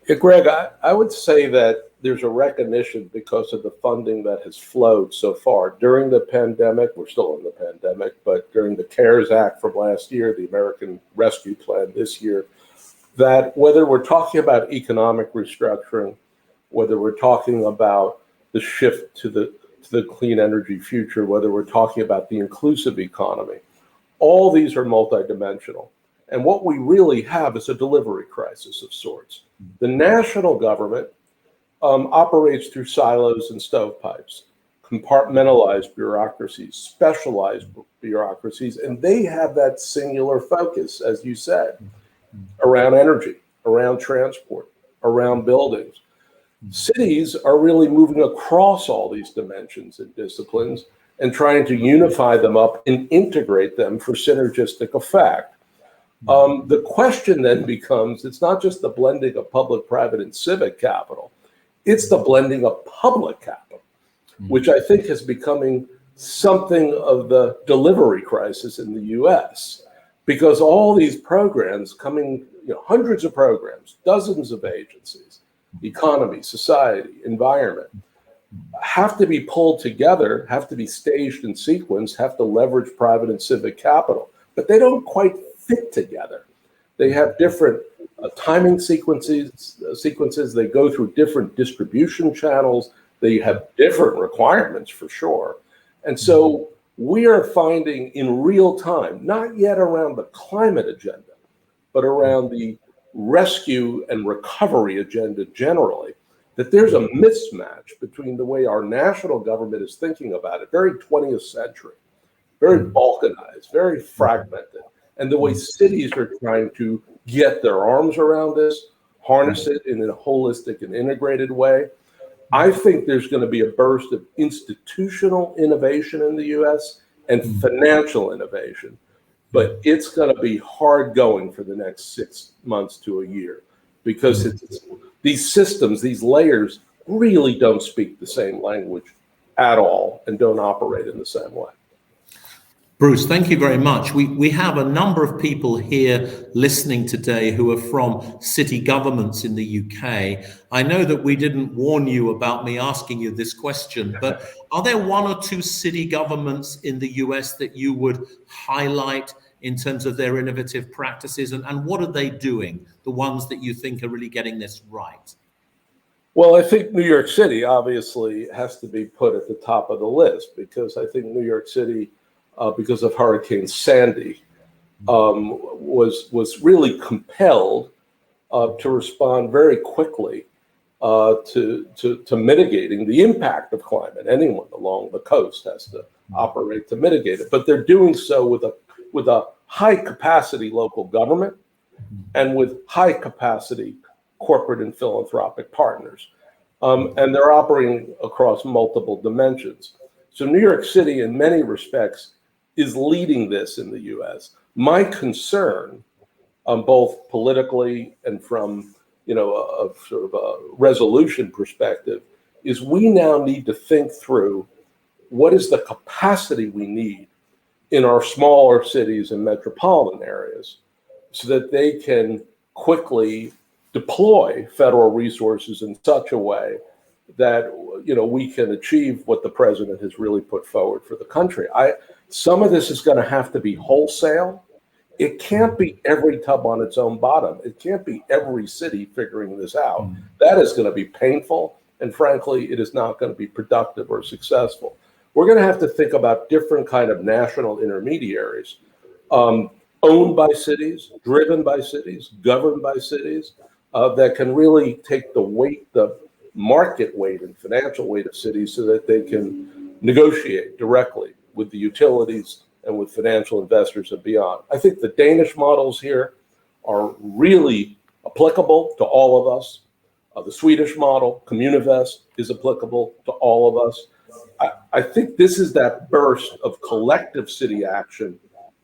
Speaker 4: Yeah, Greg, I would say that there's a recognition because of the funding that has flowed so far during the pandemic. We're still in the pandemic, but during the CARES Act from last year, the American Rescue Plan this year, that whether we're talking about economic restructuring, whether we're talking about the shift to the clean energy future, whether we're talking about the inclusive economy, all these are multidimensional. And what we really have is a delivery crisis of sorts. The national government operates through silos and stovepipes, compartmentalized bureaucracies, specialized bureaucracies, and they have that singular focus, as you said, around energy, around transport, around buildings. Cities are really moving across all these dimensions and disciplines and trying to unify them up and integrate them for synergistic effect. The question then becomes, it's not just the blending of public, private, and civic capital, it's the blending of public capital, which I think is becoming something of the delivery crisis in the US, because all these programs coming, hundreds of programs, dozens of agencies, economy, society, environment, have to be pulled together, have to be staged in sequence, have to leverage private and civic capital, but they don't quite fit together. They have different timing sequences, they go through different distribution channels, they have different requirements for sure. And so we are finding in real time, not yet around the climate agenda, but around the rescue and recovery agenda generally, that there's a mismatch between the way our national government is thinking about it, very 20th century, very balkanized, very fragmented, and the way cities are trying to get their arms around this, harness it in a holistic and integrated way. I think there's going to be a burst of institutional innovation in the US and financial innovation, but it's going to be hard going for the next 6 months to a year, because these systems, these layers really don't speak the same language at all and don't operate in the same way.
Speaker 1: Bruce, thank you very much. We have a number of people here listening today who are from city governments in the UK. I know that we didn't warn you about me asking you this question, but are there one or two city governments in the US that you would highlight in terms of their innovative practices, and what are they doing, the ones that you think are really getting this right?
Speaker 4: Well, I think New York City obviously has to be put at the top of the list, because I think New York City, because of Hurricane Sandy, was really compelled to respond very quickly to mitigating the impact of climate. Anyone along the coast has to operate to mitigate it, but they're doing so with a high capacity local government and with high capacity corporate and philanthropic partners. And they're operating across multiple dimensions. So New York City, in many respects, is leading this in the US. My concern, both politically and from a sort of a resolution perspective, is we now need to think through what is the capacity we need in our smaller cities and metropolitan areas so that they can quickly deploy federal resources in such a way that we can achieve what the president has really put forward for the country. Some of this is going to have to be wholesale. It can't be every tub on its own bottom. It can't be every city figuring this out. That is going to be painful, and frankly, it is not going to be productive or successful. We're going to have to think about different kind of national intermediaries, owned by cities, driven by cities, governed by cities, that can really take the weight, the market weight and financial weight of cities so that they can negotiate directly with the utilities and with financial investors and beyond. I think the Danish models here are really applicable to all of us. The Swedish model, Communinvest, is applicable to all of us. I think this is that burst of collective city action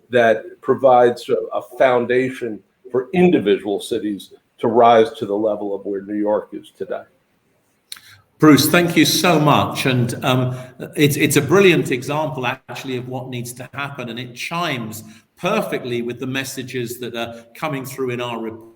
Speaker 4: that provides a foundation for individual cities to rise to the level of where New York is today.
Speaker 1: Bruce, thank you so much. And it's a brilliant example, actually, of what needs to happen. And it chimes perfectly with the messages that are coming through in our report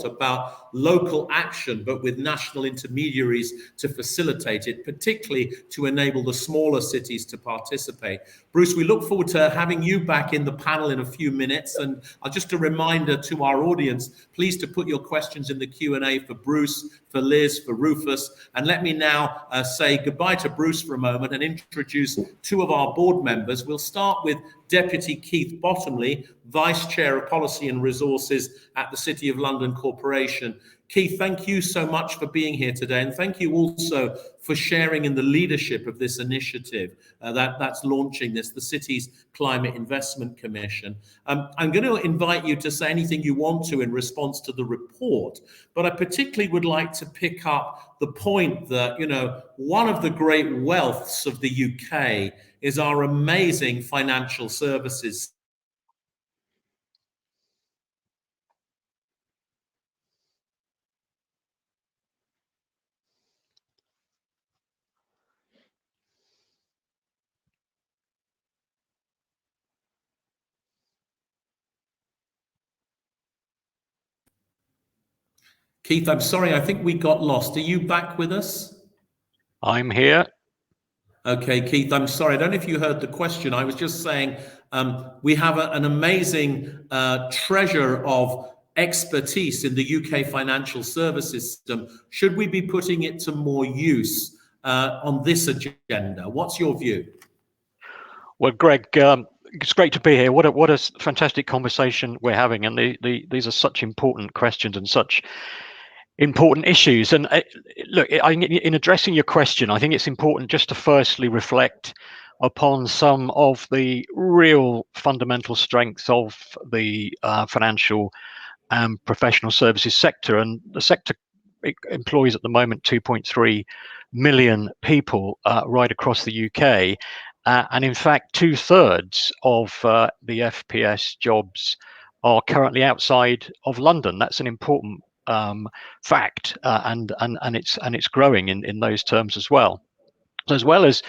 Speaker 1: about local action, but with national intermediaries to facilitate it, particularly to enable the smaller cities to participate. Bruce, we look forward to having you back in the panel in a few minutes. And just a reminder to our audience, please to put your questions in the Q&A for Bruce, for Liz, for Rufus. And let me now say goodbye to Bruce for a moment and introduce two of our board members. We'll start with Deputy Keith Bottomley, Vice Chair of Policy and Resources at the City of London Corporation. Keith, thank you so much for being here today, and thank you also for sharing in the leadership of this initiative that's launching this, the City's Climate Investment Commission. I'm going to invite you to say anything you want to in response to the report, but I particularly would like to pick up the point that, one of the great wealths of the UK is our amazing financial services. Keith, I'm sorry, I think we got lost. Are you back with us?
Speaker 5: I'm here.
Speaker 1: Okay, Keith, I'm sorry. I don't know if you heard the question. I was just saying we have an amazing treasure of expertise in the UK financial services system. Should we be putting it to more use on this agenda? What's your view?
Speaker 5: Well, Greg, it's great to be here. What a fantastic conversation we're having, and these are such important questions and such important issues. And look, in addressing your question, I think it's important just to firstly reflect upon some of the real fundamental strengths of the financial and professional services sector. And the sector employs at the moment 2.3 million people right across the UK. And in fact, 2/3 of the FPS jobs are currently outside of London. That's an important fact, and it's growing in those terms as well. As well as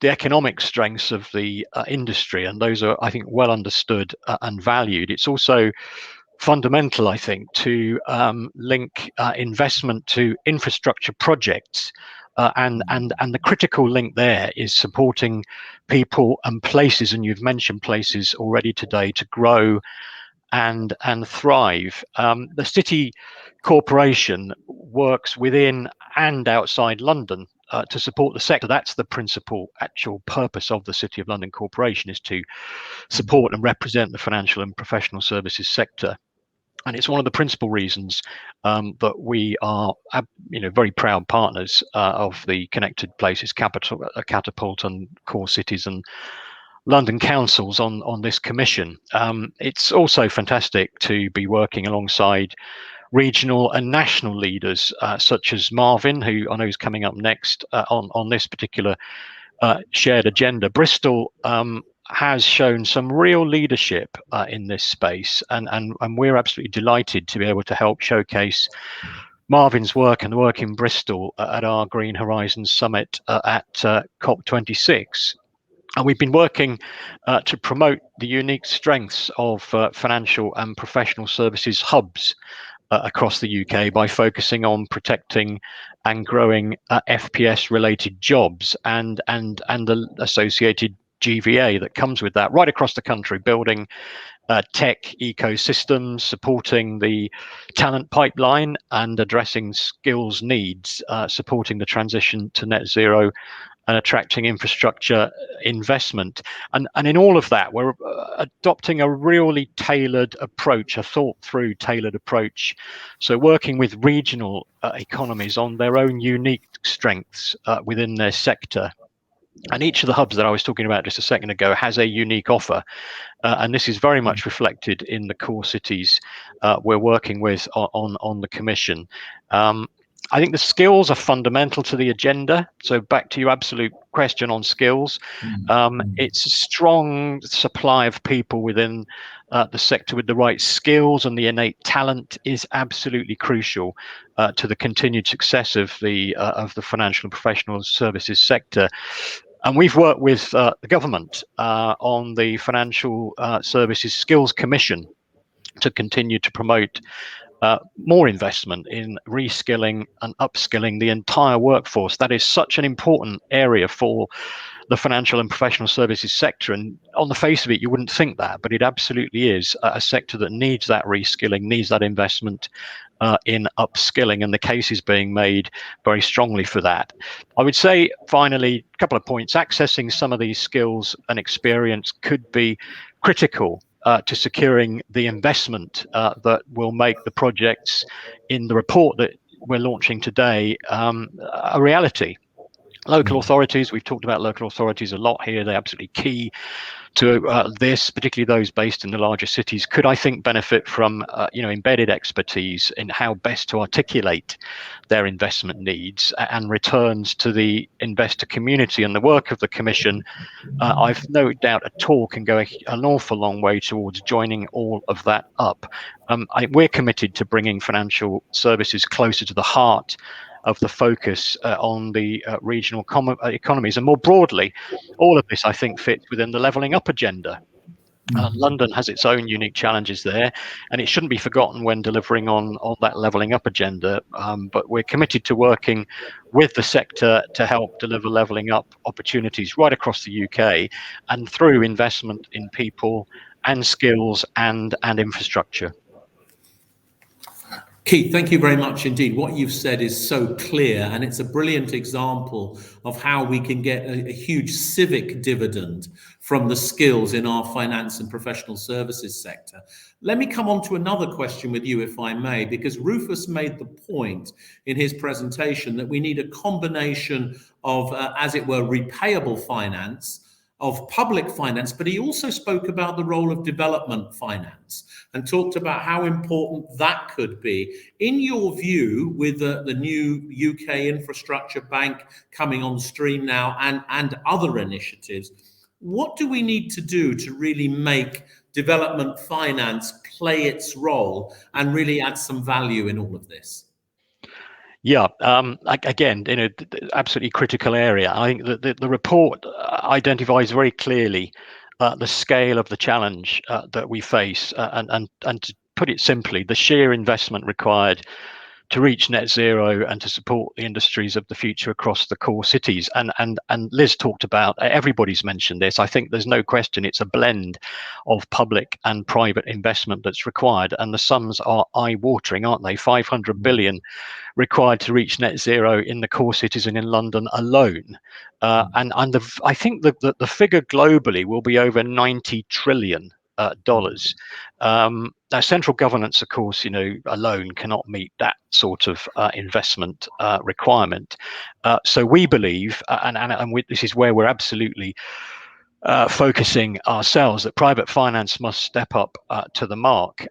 Speaker 5: the economic strengths of the industry, and those are, I think, well understood and valued. It's also fundamental, I think, to link investment to infrastructure projects. And the critical link there is supporting people and places, and you've mentioned places already today, to grow and thrive. The City Corporation works within and outside London to support the sector. That's the principal actual purpose of the City of London Corporation, is to support and represent the financial and professional services sector. And it's one of the principal reasons that we are, very proud partners of the Connected Places Catapult and Core Cities and London councils on this commission. It's also fantastic to be working alongside regional and national leaders such as Marvin, who I know is coming up next on this particular shared agenda. Bristol has shown some real leadership in this space, and we're absolutely delighted to be able to help showcase Marvin's work and the work in Bristol at our Green Horizons Summit at COP26. And we've been working to promote the unique strengths of financial and professional services hubs across the UK by focusing on protecting and growing FPS related jobs and the associated GVA that comes with that right across the country, building tech ecosystems, supporting the talent pipeline and addressing skills needs, supporting the transition to net zero and attracting infrastructure investment. And in all of that, we're adopting a really tailored approach, a thought through tailored approach. So working with regional economies on their own unique strengths within their sector. And each of the hubs that I was talking about just a second ago has a unique offer. And this is very much reflected in the core cities we're working with on the commission. I think the skills are fundamental to the agenda. So back to your absolute question on skills, it's a strong supply of people within the sector with the right skills, and the innate talent is absolutely crucial to the continued success of the financial and professional services sector. And we've worked with the government on the Financial Services Skills Commission to continue to promote more investment in reskilling and upskilling the entire workforce. That is such an important area for the financial and professional services sector. And on the face of it, you wouldn't think that, but it absolutely is a sector that needs that reskilling, needs that investment in upskilling, and the case is being made very strongly for that. I would say, finally, a couple of points. Accessing some of these skills and experience could be critical to securing the investment that will make the projects in the report that we're launching today a reality. Local authorities, we've talked about local authorities a lot here. They're absolutely key to this, particularly those based in the larger cities, could, I think, benefit from embedded expertise in how best to articulate their investment needs and returns to the investor community. And the work of the Commission, I've no doubt at all, can go an awful long way towards joining all of that up. We're committed to bringing financial services closer to the heart of the focus on the regional economies. And more broadly, all of this, I think, fits within the levelling up agenda. London has its own unique challenges there, and it shouldn't be forgotten when delivering on that levelling up agenda. But we're committed to working with the sector to help deliver levelling up opportunities right across the UK, and through investment in people and skills and infrastructure.
Speaker 1: Keith, thank you very much indeed. What you've said is so clear, and it's a brilliant example of how we can get a huge civic dividend from the skills in our finance and professional services sector. Let me come on to another question with you, if I may, because Rufus made the point in his presentation that we need a combination of, as it were, repayable finance, of public finance, but he also spoke about the role of development finance and talked about how important that could be. In your view, with the new UK Infrastructure Bank coming on stream now and other initiatives, what do we need to do to really make development finance play its role and really add some value in all of this?
Speaker 5: Yeah, again, absolutely critical area. I think that the report identifies very clearly the scale of the challenge that we face, and to put it simply, the sheer investment required to reach net zero and to support the industries of the future across the core cities. And Liz talked about, everybody's mentioned this, I think there's no question it's a blend of public and private investment that's required, and the sums are eye-watering, aren't they? 500 billion required to reach net zero in the core cities and in London alone. I think the figure globally will be over $90 trillion. Now, central governance, of course, alone cannot meet that sort of investment requirement. So we believe, this is where we're absolutely focusing ourselves, that private finance must step up to the mark.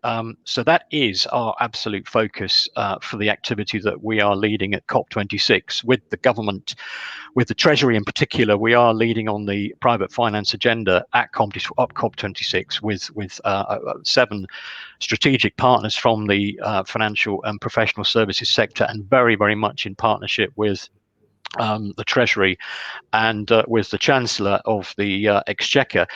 Speaker 5: So that is our absolute focus for the activity that we are leading at COP26 with the government, with the Treasury in particular. We are leading on the private finance agenda at COP26 with 7 strategic partners from the financial and professional services sector, and very, very much in partnership with the Treasury and with the Chancellor of the Exchequer.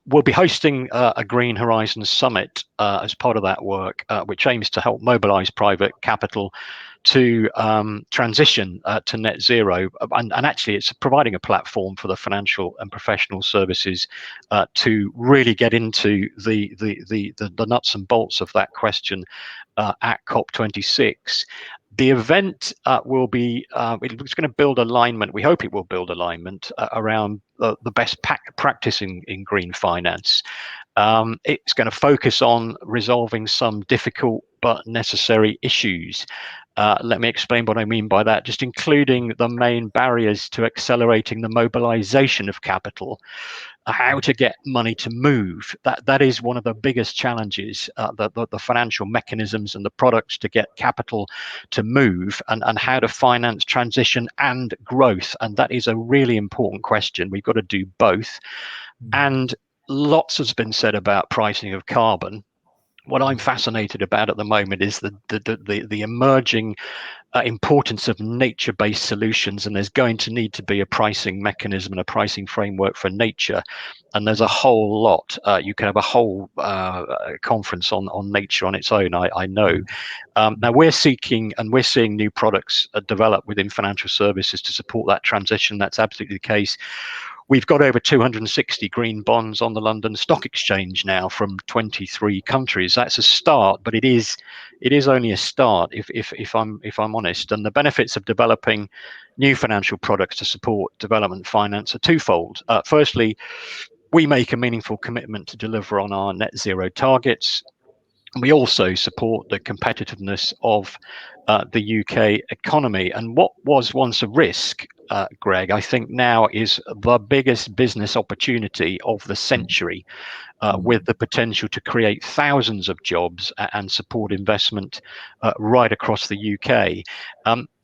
Speaker 5: We'll be hosting a Green Horizons Summit as part of that work, which aims to help mobilise private capital to transition to net zero, and actually it's providing a platform for the financial and professional services to really get into the nuts and bolts of that question at COP26. The event will be, it's going to build alignment. We hope it will build alignment around the best practice in green finance. It's going to focus on resolving some difficult but necessary issues. Let me explain what I mean by that, just including the main barriers to accelerating the mobilization of capital, how to get money to move. That is one of the biggest challenges, the financial mechanisms and the products to get capital to move, and how to finance transition and growth. And that is a really important question. We've got to do both. And lots has been said about pricing of carbon. what I'm fascinated about at the moment is the emerging importance of nature-based solutions, and there's going to need to be a pricing mechanism and a pricing framework for nature. And there's a whole lot. You can have a whole conference on nature on its own, I know. Now we're seeking and we're seeing new products develop within financial services to support that transition. That's absolutely the case. We've got over 260 green bonds on the London Stock Exchange now from 23 countries. That's a start, but it is only a start if I'm honest. And the benefits of developing new financial products to support development finance are twofold. Firstly, we make a meaningful commitment to deliver on our net zero targets. And we also support the competitiveness of the UK economy. And what was once a risk, Greg, I think now is the biggest business opportunity of the century, with the potential to create thousands of jobs and support investment right across the UK.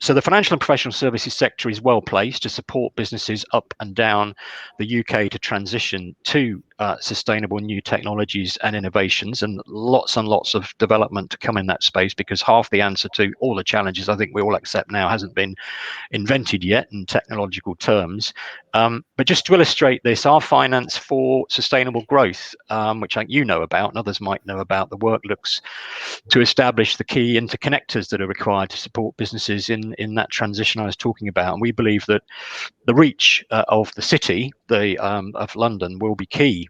Speaker 5: So the financial and professional services sector is well placed to support businesses up and down the UK to transition to sustainable new technologies and innovations, and lots of development to come in that space, because half the answer to all the challenges I think we all accept now hasn't been invented yet in technological terms. But just to illustrate this, our Finance for Sustainable Growth, which you know about and others might know about, the work looks to establish the key interconnectors that are required to support businesses in that transition I was talking about. And we believe that the reach of the city of London will be key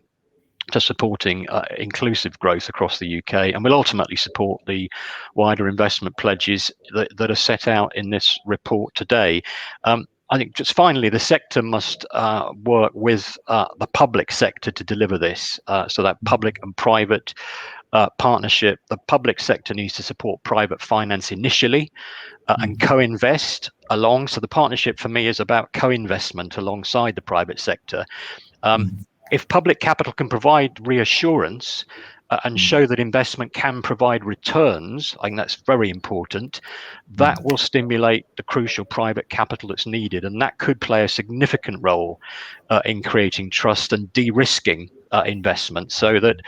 Speaker 5: to supporting inclusive growth across the UK, and will ultimately support the wider investment pledges that are set out in this report today. I think just finally, the sector must work with the public sector to deliver this. So that public and private partnership, the public sector needs to support private finance initially and co-invest along. So the partnership for me is about co-investment alongside the private sector. If public capital can provide reassurance and show that investment can provide returns, I think that's very important, that will stimulate the crucial private capital that's needed. And that could play a significant role in creating trust and de-risking investment so that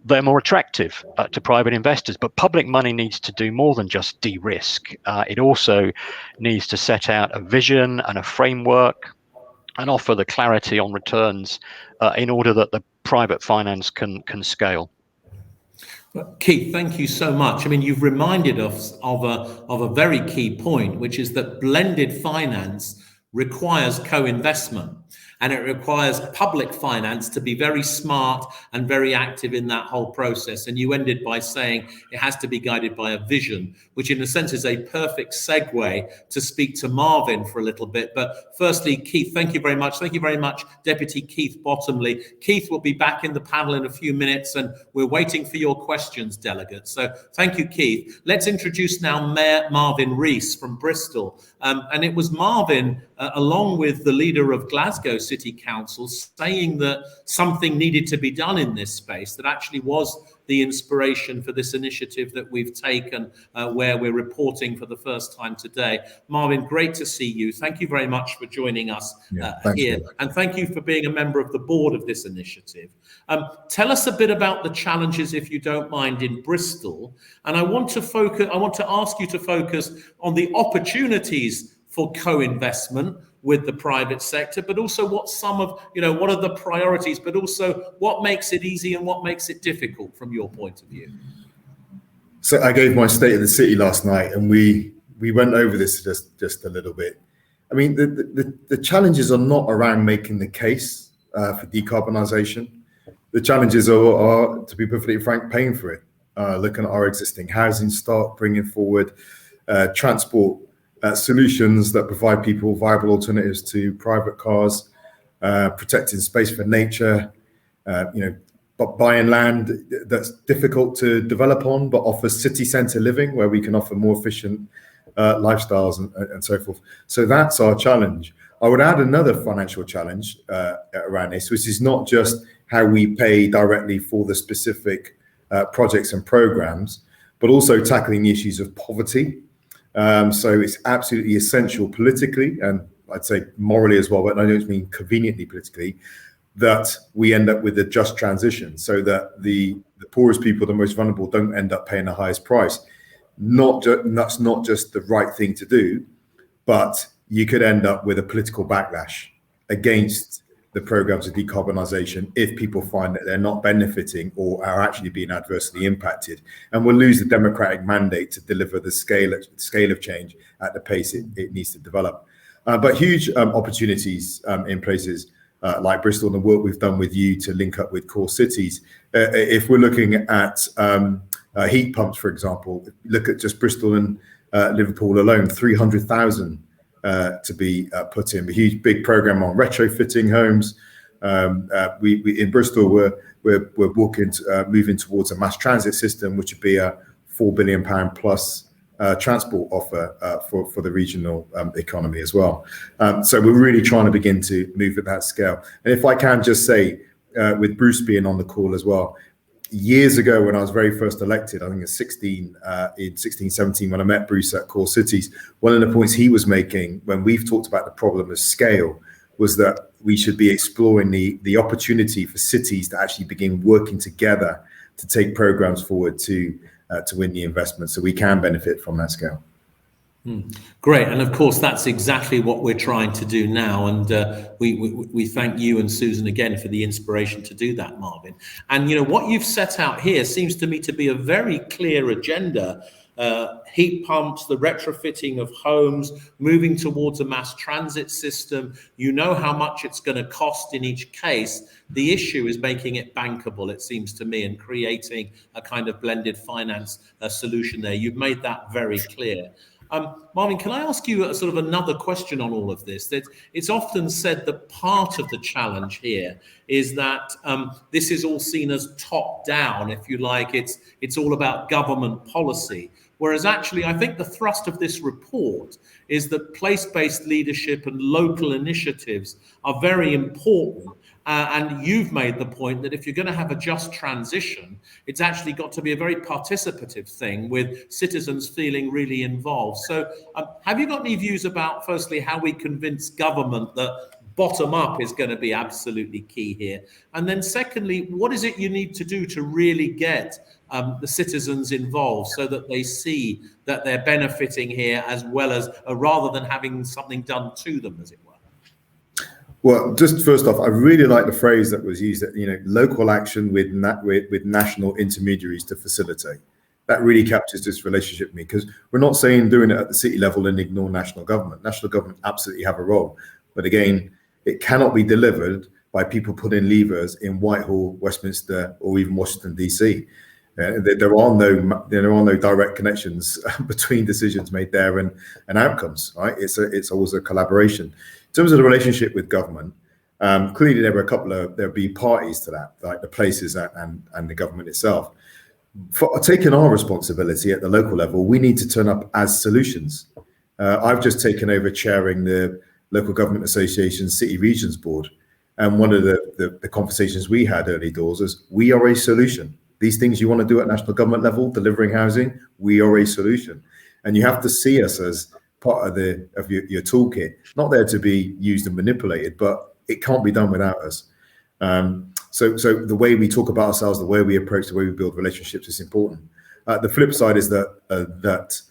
Speaker 5: they're more attractive to private investors. But public money needs to do more than just de-risk. It also needs to set out a vision and a framework and offer the clarity on returns in order that the private finance can scale.
Speaker 1: Keith, thank you so much. I mean, you've reminded us of a very key point, which is that blended finance requires co-investment, and it requires public finance to be very smart and very active in that whole process. And you ended by saying it has to be guided by a vision, which in a sense is a perfect segue to speak to Marvin for a little bit. But firstly, Keith, thank you very much. Thank you very much, Deputy Keith Bottomley. Keith will be back in the panel in a few minutes, and we're waiting for your questions, delegates. So thank you, Keith. Let's introduce now Mayor Marvin Rees from Bristol. And it was Marvin, along with the leader of Glasgow City Council, saying that something needed to be done in this space that actually was the inspiration for this initiative that we've taken, where we're reporting for the first time today. Marvin, great to see you. Thank you very much for joining us here. And thank you for being a member of the board of this initiative. Tell us a bit about the challenges, if you don't mind, in Bristol. And I want to ask you to focus on the opportunities for co-investment with the private sector, but also what are the priorities, but also what makes it easy and what makes it difficult from your point of view.
Speaker 6: So I gave my State of the City last night, and we went over this just a little bit. I mean, the challenges are not around making the case for decarbonisation. The challenges are, to be perfectly frank, paying for it. Looking at our existing housing stock, bringing forward transport solutions that provide people viable alternatives to private cars, protecting space for nature, but buying land that's difficult to develop on, but offers city centre living where we can offer more efficient lifestyles and so forth. So that's our challenge. I would add another financial challenge around this, which is not just how we pay directly for the specific projects and programs, but also tackling the issues of poverty. So it's absolutely essential politically, and I'd say morally as well, but I don't mean conveniently politically, that we end up with a just transition, so that the poorest people, the most vulnerable, don't end up paying the highest price. That's not just the right thing to do, but you could end up with a political backlash against the programs of decarbonisation if people find that they're not benefiting or are actually being adversely impacted, and we'll lose the democratic mandate to deliver the scale of change at the pace it needs to develop. But huge opportunities in places like Bristol, and the work we've done with you to link up with core cities. If we're looking at heat pumps, for example, look at just Bristol and Liverpool alone, 300,000 to be put in. A huge, big program on retrofitting homes. We in Bristol, we're moving towards a mass transit system, which would be a £4 billion plus transport offer for the regional economy as well. So we're really trying to begin to move at that scale. And if I can just say, with Bruce being on the call as well, years ago when I was very first elected, I think in 16, 17, when I met Bruce at Core Cities, one of the points he was making when we've talked about the problem of scale was that we should be exploring the opportunity for cities to actually begin working together to take programs forward to win the investment, so we can benefit from that scale.
Speaker 1: Great, and of course that's exactly what we're trying to do now, and we thank you and Susan again for the inspiration to do that, Marvin. And you know what you've set out here seems to me to be a very clear agenda. Heat pumps, the retrofitting of homes, moving towards a mass transit system. You know how much it's going to cost in each case. The issue is making it bankable, it seems to me, and creating a kind of blended finance solution there. You've made that very clear. Marvin, can I ask you sort of another question on all of this? That it's often said that part of the challenge here is that this is all seen as top down, if you like. It's all about government policy. Whereas actually, I think the thrust of this report is that place-based leadership and local initiatives are very important. And you've made the point that if you're going to have a just transition, it's actually got to be a very participative thing with citizens feeling really involved. So have you got any views about, firstly, how we convince government that bottom up is going to be absolutely key here? And then secondly, what is it you need to do to really get the citizens involved so that they see that they're benefiting here as well as rather than having something done to them, as it were?
Speaker 6: Well, just first off, I really like the phrase that was used, that, you know, local action with national intermediaries to facilitate. That really captures this relationship with me, because we're not saying doing it at the city level and ignore national government. National government absolutely have a role. But again, it cannot be delivered by people putting levers in Whitehall, Westminster, or even Washington, DC. There are no direct connections between decisions made there and outcomes, right? It's always a collaboration. In terms of the relationship with government, clearly there'll be parties to that, like the places and the government itself. For taking our responsibility at the local level, we need to turn up as solutions. I've just taken over chairing the Local Government Association City Regions Board, and one of the conversations we had early doors is, we are a solution. These things you want to do at national government level, delivering housing, we are a solution. And you have to see us as part of your toolkit, not there to be used and manipulated, but it can't be done without us. So the way we talk about ourselves, the way we approach, the way we build relationships is important. The flip side is that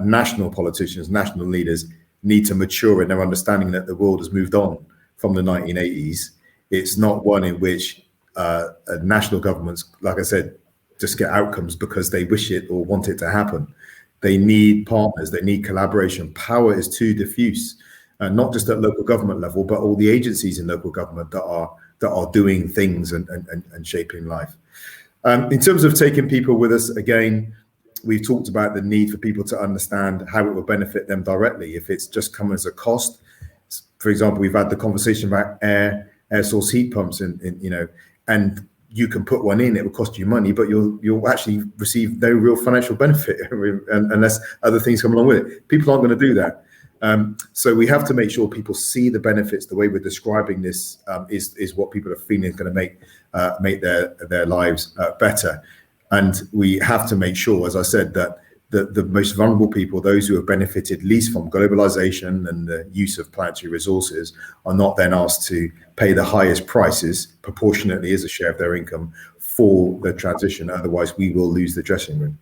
Speaker 6: national politicians, national leaders need to mature in their understanding that the world has moved on from the 1980s. It's not one in which national governments, like I said, just get outcomes because they wish it or want it to happen. They need partners, they need collaboration. Power is too diffuse, not just at local government level, but all the agencies in local government that are doing things and shaping life. In terms of taking people with us, again, we've talked about the need for people to understand how it will benefit them directly. If it's just come as a cost, for example, we've had the conversation about air source heat pumps, and you can put one in, it will cost you money, but you'll actually receive no real financial benefit unless other things come along with it. People aren't going to do that. So we have to make sure people see the benefits. The way we're describing this is what people are feeling is going to make their lives better. And we have to make sure, as I said, that the most vulnerable people, those who have benefited least from globalization and the use of planetary resources, are not then asked to pay the highest prices proportionately as a share of their income for the transition. Otherwise, we will lose the dressing room.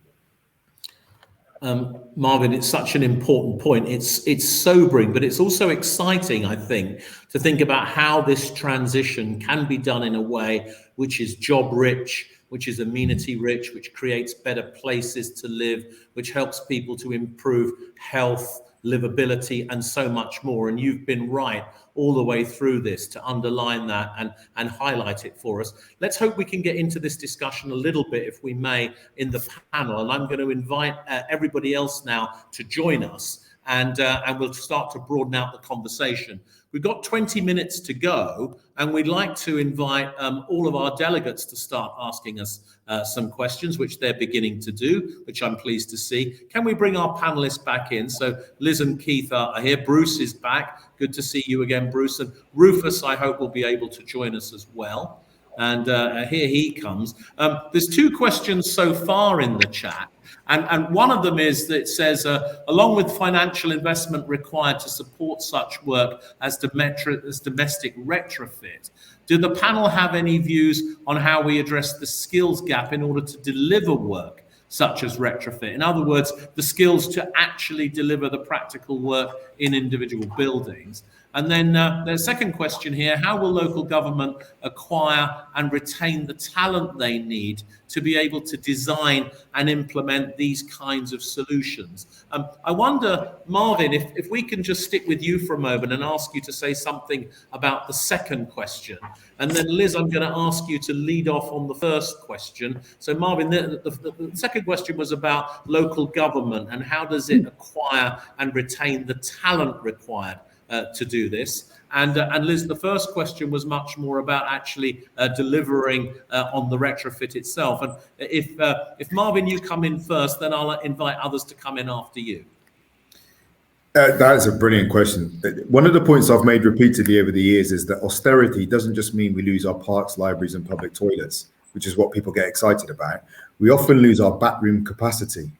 Speaker 1: Marvin, it's such an important point. It's sobering, but it's also exciting, I think, to think about how this transition can be done in a way which is job rich, which is amenity rich, which creates better places to live, which helps people to improve health, livability, and so much more. And you've been right all the way through this to underline that and highlight it for us. Let's hope we can get into this discussion a little bit, if we may, in the panel. And I'm going to invite everybody else now to join us, and we'll start to broaden out the conversation. We've got 20 minutes to go, and we'd like to invite all of our delegates to start asking us some questions, which they're beginning to do, which I'm pleased to see. Can we bring our panelists back in? So Liz and Keith are here. Bruce is back. Good to see you again, Bruce. And Rufus, I hope, will be able to join us as well. And here he comes. There's two questions so far in the chat. And one of them is that it says, along with financial investment required to support such work as domestic retrofit, do the panel have any views on how we address the skills gap in order to deliver work such as retrofit? In other words, the skills to actually deliver the practical work in individual buildings. And then the second question here, how will local government acquire and retain the talent they need to be able to design and implement these kinds of solutions? I wonder, Marvin, if we can just stick with you for a moment and ask you to say something about the second question. And then Liz, I'm going to ask you to lead off on the first question. So Marvin, the second question was about local government and how does it acquire and retain the talent required to do this. And Liz, the first question was much more about actually delivering on the retrofit itself. And if Marvin, you come in first, then I'll invite others to come in after you.
Speaker 6: That is a brilliant question. One of the points I've made repeatedly over the years is that austerity doesn't just mean we lose our parks, libraries, and public toilets, which is what people get excited about. We often lose our backroom capacity.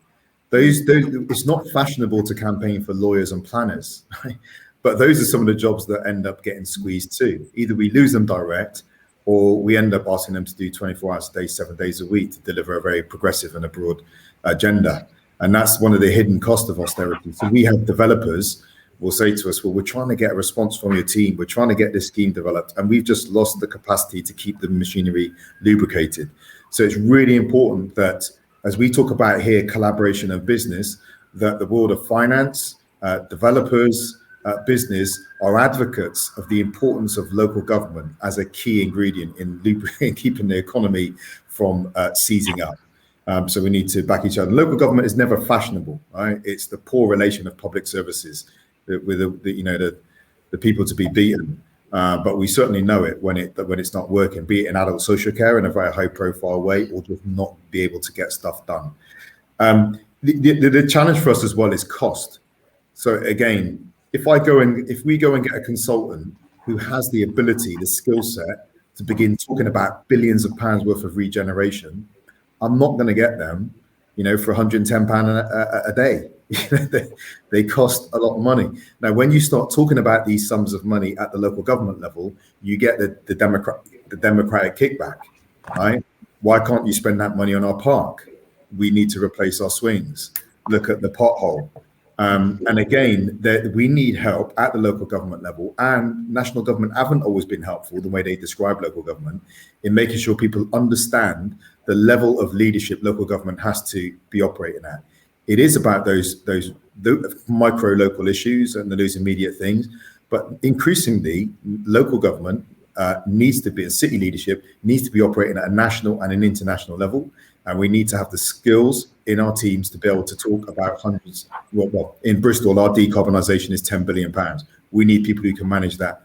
Speaker 6: It's not fashionable to campaign for lawyers and planners, right? But those are some of the jobs that end up getting squeezed too. Either we lose them direct, or we end up asking them to do 24 hours a day, 7 days a week to deliver a very progressive and a broad agenda. And that's one of the hidden costs of austerity. So we have developers will say to us, well, we're trying to get a response from your team. We're trying to get this scheme developed, and we've just lost the capacity to keep the machinery lubricated. So it's really important that as we talk about here, collaboration of business, that the world of finance, developers, business are advocates of the importance of local government as a key ingredient in keeping the economy from seizing up. So we need to back each other. Local government is never fashionable, right? It's the poor relation of public services with the people to be beaten. But we certainly know it when it's not working, be it in adult social care in a very high profile way, or just not be able to get stuff done. The challenge for us as well is cost. So again, if we go and get a consultant who has the ability, the skill set to begin talking about billions of pounds worth of regeneration, I'm not going to get them, for £110 a day. They cost a lot of money. Now, when you start talking about these sums of money at the local government level, you get the democratic kickback, right? Why can't you spend that money on our park? We need to replace our swings. Look at the pothole. And again, we need help at the local government level, and national government haven't always been helpful the way they describe local government in making sure people understand the level of leadership local government has to be operating at. It is about those micro local issues and those immediate things, but increasingly local government needs to be, and city leadership needs to be operating at a national and an international level. And we need to have the skills in our teams to be able to talk about hundreds. Well, in Bristol, our decarbonisation is £10 billion. We need people who can manage that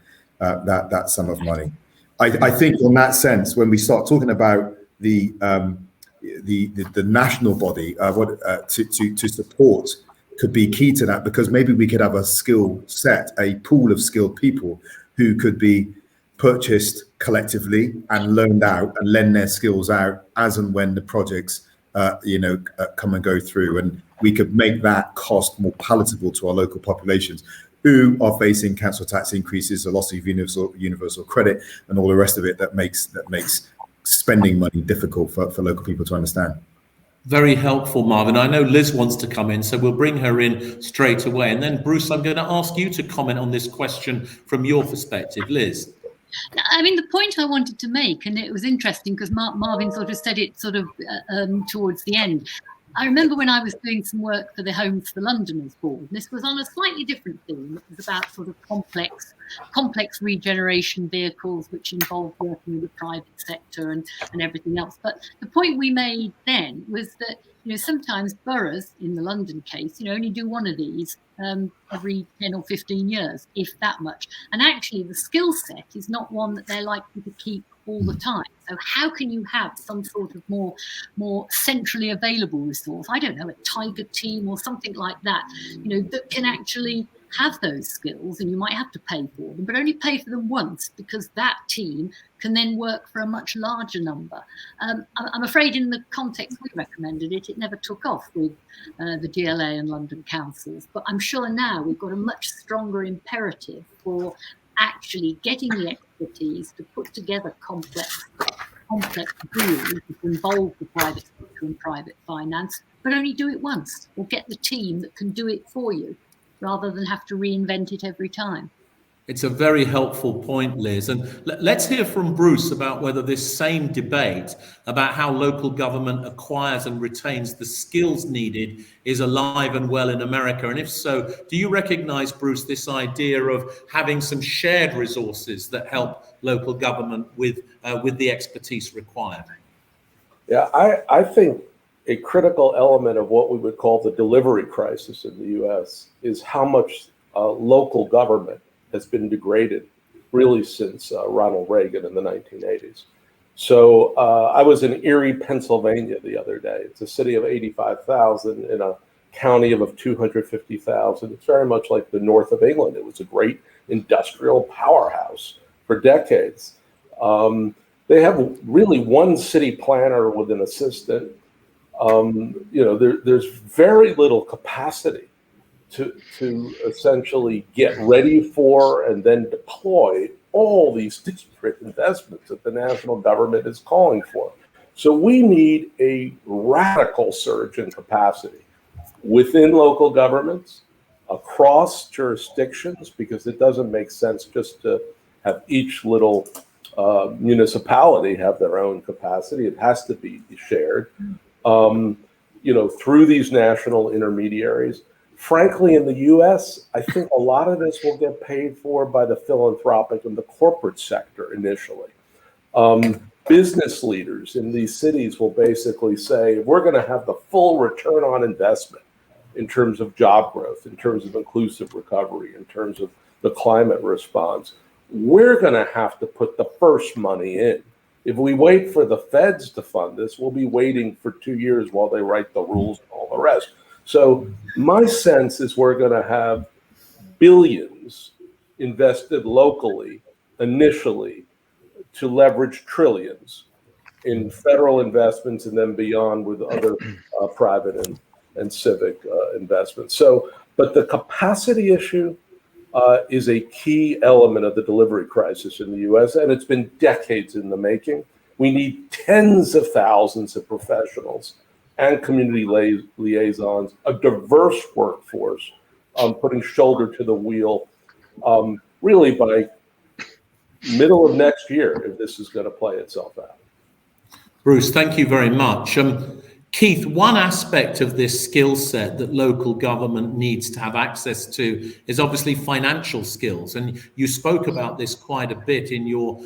Speaker 6: sum of money. I think, in that sense, when we start talking about the national body, to support could be key to that, because maybe we could have a skill set, a pool of skilled people who could be purchased collectively and loaned out and lend their skills out as and when the projects come and go through, and we could make that cost more palatable to our local populations who are facing council tax increases, a loss of universal credit, and all the rest of it that makes spending money difficult for local people to understand.
Speaker 1: Very helpful, Marvin. I know Liz wants to come in, so we'll bring her in straight away. And then, Bruce, I'm going to ask you to comment on this question from your perspective. Liz.
Speaker 3: I mean, the point I wanted to make, and it was interesting because Marvin sort of said it towards the end. I remember when I was doing some work for the Homes for Londoners board. This was on a slightly different theme. It was about sort of complex regeneration vehicles, which involved working with the private sector and everything else. But the point we made then was that, sometimes boroughs, in the London case, only do one of these every 10 or 15 years, if that much. And actually, the skill set is not one that they're likely to keep all the time. So how can you have some sort of more centrally available resource? I don't know, a Tiger team or something like that, that can actually have those skills, and you might have to pay for them, but only pay for them once, because that team can then work for a much larger number. I'm afraid in the context we recommended it never took off with the GLA and London councils, but I'm sure now we've got a much stronger imperative for actually getting the expertise to put together complex deals that involve the private sector and private finance, but only do it once, or get the team that can do it for you, rather than have to reinvent it every time.
Speaker 1: It's a very helpful point, Liz. And let's hear from Bruce about whether this same debate about how local government acquires and retains the skills needed is alive and well in America. And if so, do you recognize, Bruce, this idea of having some shared resources that help local government with the expertise required?
Speaker 4: Yeah, I think a critical element of what we would call the delivery crisis in the U.S. is how much local government has been degraded really since Ronald Reagan in the 1980s. So I was in Erie, Pennsylvania the other day. It's a city of 85,000 in a county of 250,000. It's very much like the north of England. It was a great industrial powerhouse for decades. They have really one city planner with an assistant. There's very little capacity to essentially get ready for and then deploy all these disparate investments that the national government is calling for. So we need a radical surge in capacity within local governments, across jurisdictions, because it doesn't make sense just to have each little municipality have their own capacity. It has to be shared, through these national intermediaries. Frankly, in the U.S., I think a lot of this will get paid for by the philanthropic and the corporate sector initially. Business leaders in these cities will basically say, we're going to have the full return on investment in terms of job growth, in terms of inclusive recovery, in terms of the climate response. We're going to have to put the first money in. If we wait for the feds to fund this, we'll be waiting for 2 years while they write the rules and all the rest. So my sense is we're going to have billions invested locally initially to leverage trillions in federal investments and then beyond with other private and civic investments. So, but the capacity issue is a key element of the delivery crisis in the U.S., and it's been decades in the making. We need tens of thousands of professionals and community liaisons, a diverse workforce, putting shoulder to the wheel, really by middle of next year, if this is going to play itself out.
Speaker 1: Bruce, thank you very much. Keith, one aspect of this skill set that local government needs to have access to is obviously financial skills. And you spoke about this quite a bit in your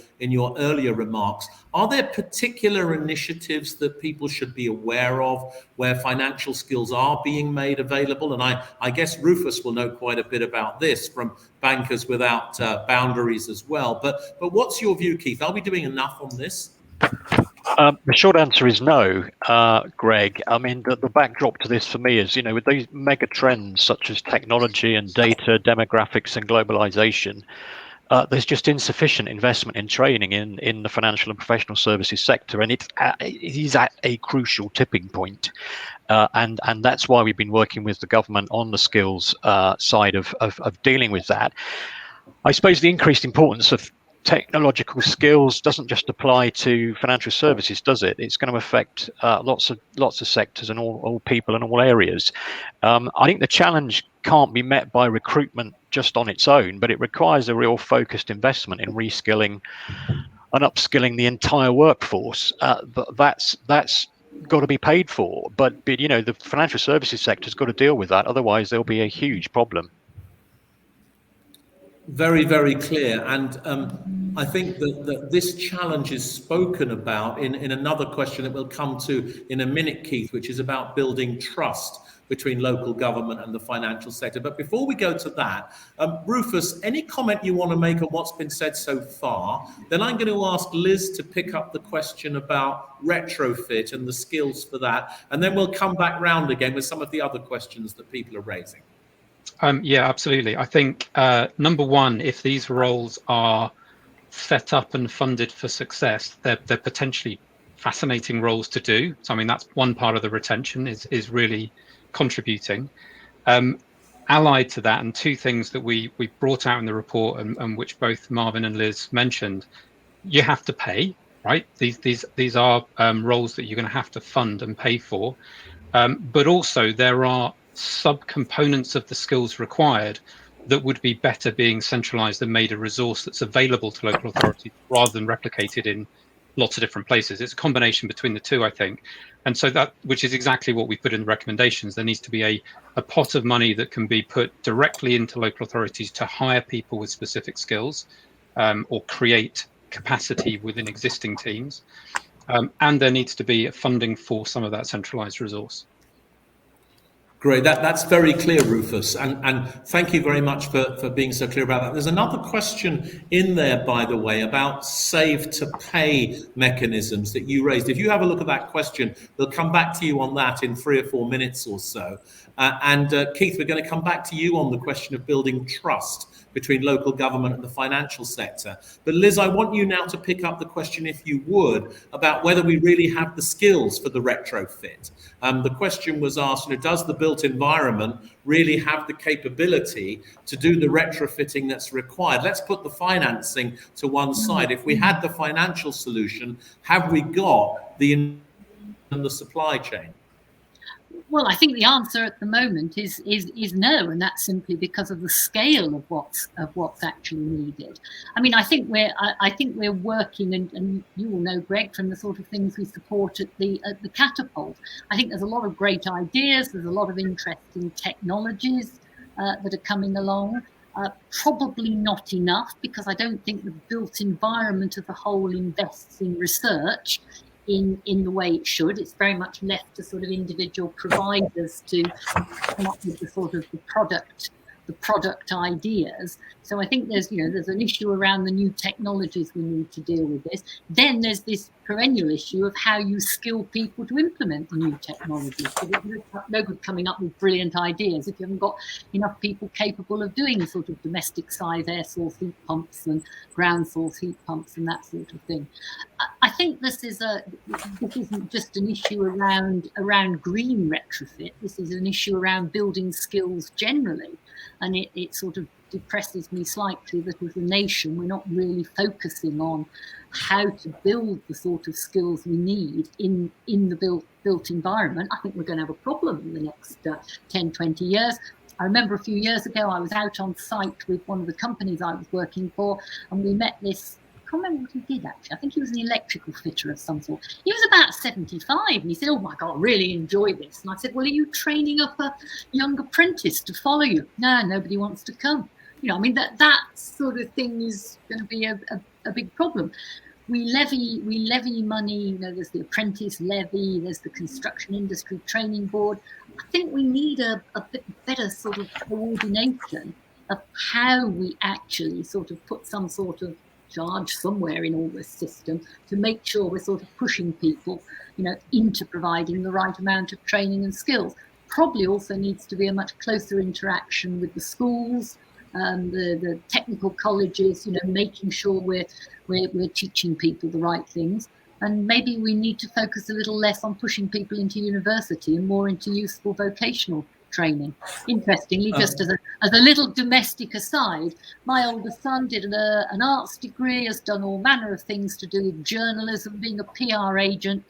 Speaker 1: earlier remarks. Are there particular initiatives that people should be aware of where financial skills are being made available? And I guess Rufus will know quite a bit about this from Bankers Without Boundaries as well. But what's your view, Keith? Are we doing enough on this?
Speaker 5: The short answer is no, Greg. I mean, the backdrop to this for me is, with these mega trends such as technology and data, demographics and globalization, there's just insufficient investment in training in the financial and professional services sector, and it is at a crucial tipping point. And that's why we've been working with the government on the skills side of dealing with that. I suppose the increased importance of technological skills doesn't just apply to financial services, does it? It's going to affect lots of sectors and all people in all areas. I think the challenge can't be met by recruitment just on its own, but it requires a real focused investment in reskilling and upskilling the entire workforce. That's got to be paid for, but you know, the financial services sector's got to deal with that. Otherwise, there'll be a huge problem.
Speaker 1: Very, very clear. And I think that this challenge is spoken about in another question that we'll come to in a minute, Keith, which is about building trust between local government and the financial sector. But before we go to that, Rufus, any comment you want to make on what's been said so far? Then I'm going to ask Liz to pick up the question about retrofit and the skills for that. And then we'll come back round again with some of the other questions that people are raising.
Speaker 2: Yeah, absolutely. I think, number one, if these roles are set up and funded for success, they're potentially fascinating roles to do. So, I mean, that's one part of the retention is really contributing. Allied to that, and two things that we brought out in the report and which both Marvin and Liz mentioned, you have to pay, right? These are roles that you're going to have to fund and pay for. But also there are subcomponents of the skills required that would be better being centralized and made a resource that's available to local authorities rather than replicated in lots of different places. It's a combination between the two, I think. And so that, which is exactly what we put in the recommendations, there needs to be a pot of money that can be put directly into local authorities to hire people with specific skills, or create capacity within existing teams. And there needs to be funding for some of that centralized resource.
Speaker 1: Great, that's very clear, Rufus, and thank you very much for being so clear about that. There's another question in there, by the way, about save to pay mechanisms that you raised. If you have a look at that question, we'll come back to you on that in 3 or 4 minutes or so. And Keith, we're going to come back to you on the question of building trust between local government and the financial sector. But Liz, I want you now to pick up the question, if you would, about whether we really have the skills for the retrofit. The question was asked, does the built environment really have the capability to do the retrofitting that's required? Let's put the financing to one side. If we had the financial solution, have we got the supply chain?
Speaker 3: Well, I think the answer at the moment is no, and that's simply because of the scale of what's actually needed. I mean, I think we're working, and you will know, Greg, from the sort of things we support at the Catapult. I think there's a lot of great ideas. There's a lot of interesting technologies that are coming along. Probably not enough, because I don't think the built environment as a whole invests in research in the way it should. It's very much left to sort of individual providers to come up with the sort of the product ideas. So I think there's an issue around the new technologies we need to deal with this. Then there's this perennial issue of how you skill people to implement the new technologies. So there's no good coming up with brilliant ideas if you haven't got enough people capable of doing sort of domestic size air source heat pumps and ground source heat pumps and that sort of thing. I think this isn't just an issue around green retrofit. This is an issue around building skills generally. And it sort of depresses me slightly that as a nation, we're not really focusing on how to build the sort of skills we need in the built environment. I think we're going to have a problem in the next 10, 20 years. I remember a few years ago, I was out on site with one of the companies I was working for, and we met this, I can't remember what he did actually. I think he was an electrical fitter of some sort. He was about 75, and he said, "Oh my God, I really enjoy this." And I said, "Well, are you training up a young apprentice to follow you?" "No, nobody wants to come." I mean, that sort of thing is going to be a big problem. We levy money. There's the apprentice levy. There's the construction industry training board. I think we need a bit better sort of coordination of how we actually sort of put some sort of charge somewhere in all this system to make sure we're sort of pushing people, into providing the right amount of training and skills. Probably also needs to be a much closer interaction with the schools the technical colleges, making sure we're teaching people the right things. And maybe we need to focus a little less on pushing people into university and more into useful vocational training. Interestingly, just as a little domestic aside, my oldest son did an arts degree, has done all manner of things to do with journalism, being a PR agent.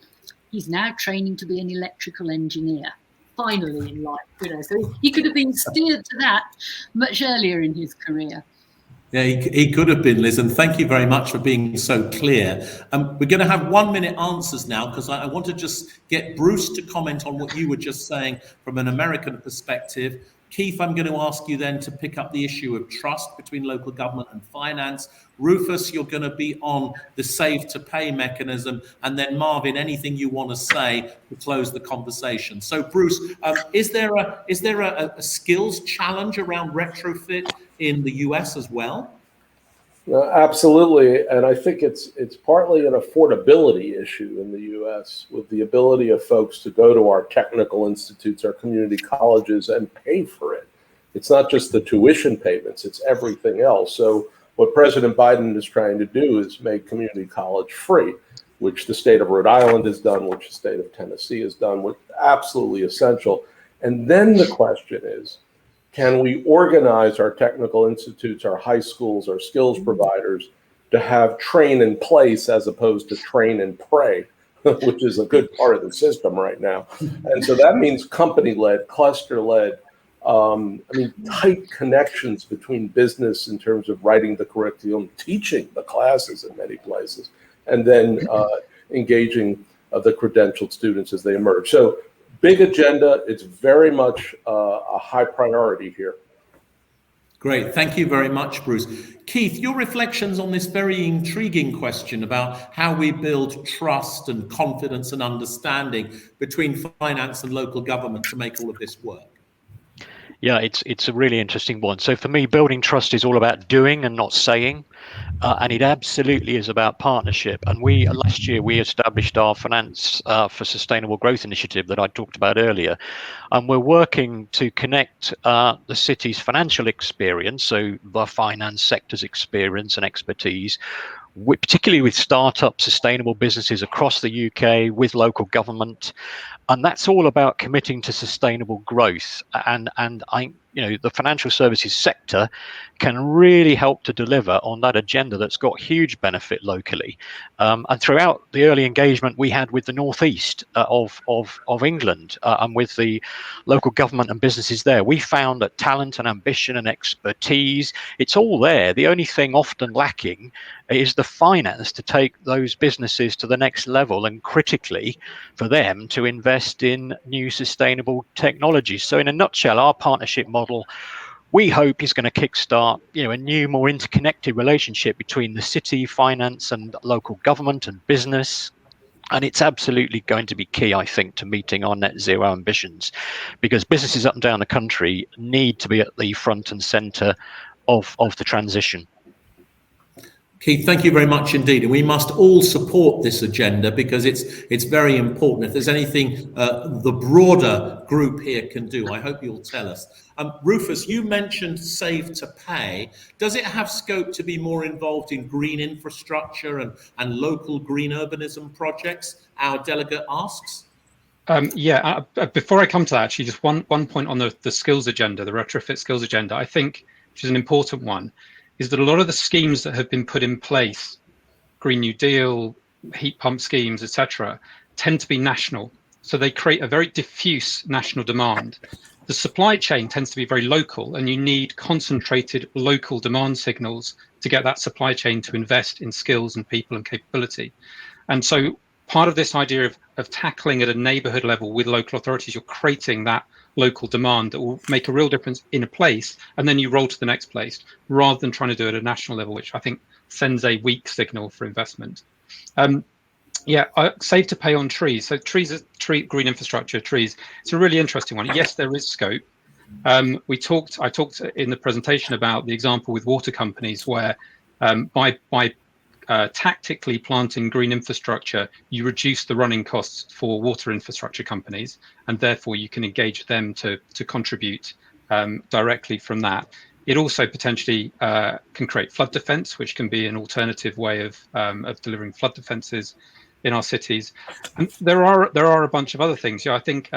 Speaker 3: He's now training to be an electrical engineer, finally in life. So he could have been steered to that much earlier in his career.
Speaker 1: Yeah, he could have been, Liz, and thank you very much for being so clear. We're going to have 1 minute answers now, because I want to just get Bruce to comment on what you were just saying from an American perspective. Keith, I'm going to ask you then to pick up the issue of trust between local government and finance. Rufus, you're going to be on the save to pay mechanism. And then Marvin, anything you want to say to close the conversation. So Bruce, is there a skills challenge around retrofit in the US as well?
Speaker 4: Absolutely, and I think it's partly an affordability issue in the U.S. with the ability of folks to go to our technical institutes, our community colleges, and pay for it. It's not just the tuition payments, it's everything else. So what President Biden is trying to do is make community college free, which the state of Rhode Island has done, which the state of Tennessee has done, which is absolutely essential. And then the question is, can we organize our technical institutes, our high schools, our skills providers to have train in place as opposed to train and pray, which is a good part of the system right now. And so that means company-led, cluster-led, tight connections between business in terms of writing the curriculum, teaching the classes in many places, and then engaging the credentialed students as they emerge. So big agenda. It's very much a high priority here.
Speaker 1: Great. Thank you very much, Bruce. Keith, your reflections on this very intriguing question about how we build trust and confidence and understanding between finance and local government to make all of this work.
Speaker 5: Yeah, it's a really interesting one. So for me, building trust is all about doing and not saying, and it absolutely is about partnership. And last year we established our Finance for Sustainable Growth initiative that I talked about earlier, and we're working to connect the city's financial experience, so the finance sector's experience and expertise, particularly with startup sustainable businesses across the UK, with local government. And that's all about committing to sustainable growth. And the financial services sector can really help to deliver on that agenda that's got huge benefit locally. And throughout the early engagement we had with the northeast of England and with the local government and businesses there, we found that talent and ambition and expertise, it's all there. The only thing often lacking is the finance to take those businesses to the next level, and critically for them to invest in new sustainable technologies. So in a nutshell, our partnership model, we hope, is going to kickstart a new, more interconnected relationship between the city, finance and local government and business. And it's absolutely going to be key, I think, to meeting our net zero ambitions, because businesses up and down the country need to be at the front and centre of the transition.
Speaker 1: Keith, thank you very much indeed. And we must all support this agenda because it's very important. If there's anything the broader group here can do, I hope you'll tell us. Rufus, you mentioned Save to Pay. Does it have scope to be more involved in green infrastructure and local green urbanism projects? Our delegate asks.
Speaker 2: Before I come to that, actually, just one point on the skills agenda, the retrofit skills agenda, I think, which is an important one, is that a lot of the schemes that have been put in place, Green New Deal, heat pump schemes, etc., tend to be national. So they create a very diffuse national demand. The supply chain tends to be very local, and you need concentrated local demand signals to get that supply chain to invest in skills and people and capability. And so part of this idea of tackling at a neighborhood level with local authorities, you're creating that local demand that will make a real difference in a place, and then you roll to the next place, rather than trying to do it at a national level, which I think sends a weak signal for investment. Save to pay on trees. So green infrastructure, trees. It's a really interesting one. Yes, there is scope. I talked in the presentation about the example with water companies where by tactically planting green infrastructure, you reduce the running costs for water infrastructure companies, and therefore you can engage them to contribute directly from that. It also potentially can create flood defence, which can be an alternative way of delivering flood defences in our cities. And there are a bunch of other things. I think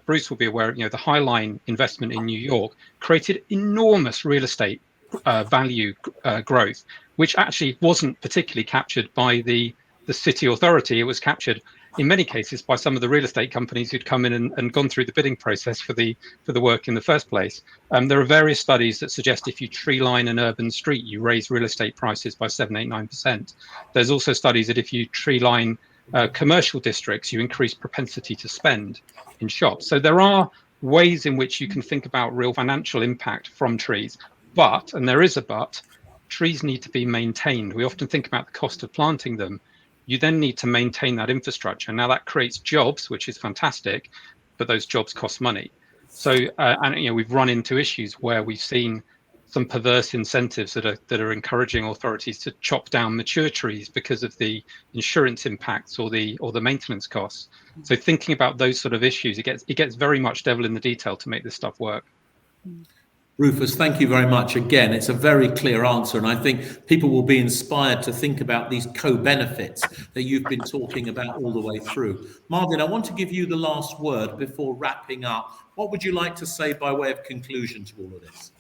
Speaker 2: Bruce will be aware. The High Line investment in New York created enormous real estate value growth, which actually wasn't particularly captured by the city authority. It was captured in many cases by some of the real estate companies who'd come in and gone through the bidding process for the work in the first place. There are various studies that suggest if you tree line an urban street, you raise real estate prices by 7, 8, 9%. There's also studies that if you tree line commercial districts, you increase propensity to spend in shops. So there are ways in which you can think about real financial impact from trees. But, and there is a but, trees need to be maintained. We often think about the cost of planting them. You then need to maintain that infrastructure. Now that creates jobs, which is fantastic, but those jobs cost money. So, and we've run into issues where we've seen some perverse incentives that are encouraging authorities to chop down mature trees because of the insurance impacts or the maintenance costs. So thinking about those sort of issues, it gets very much devil in the detail to make this stuff work.
Speaker 1: Rufus, thank you very much. Again, it's a very clear answer, and I think people will be inspired to think about these co-benefits that you've been talking about all the way through. Marvin, I want to give you the last word before wrapping up. What would you like to say by way of conclusion to all of this?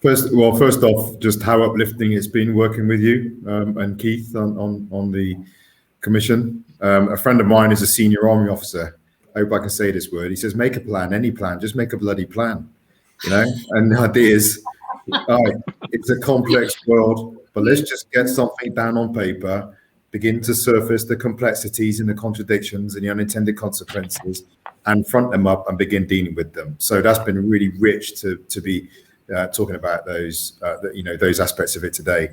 Speaker 6: First off, just how uplifting it's been working with you and Keith on the commission. A friend of mine is a senior army officer. I hope I can say this word. He says, make a plan, any plan, just make a bloody plan. And the idea is, it's a complex world, but let's just get something down on paper, begin to surface the complexities and the contradictions and the unintended consequences, and front them up and begin dealing with them. So that's been really rich to be talking about those aspects of it today.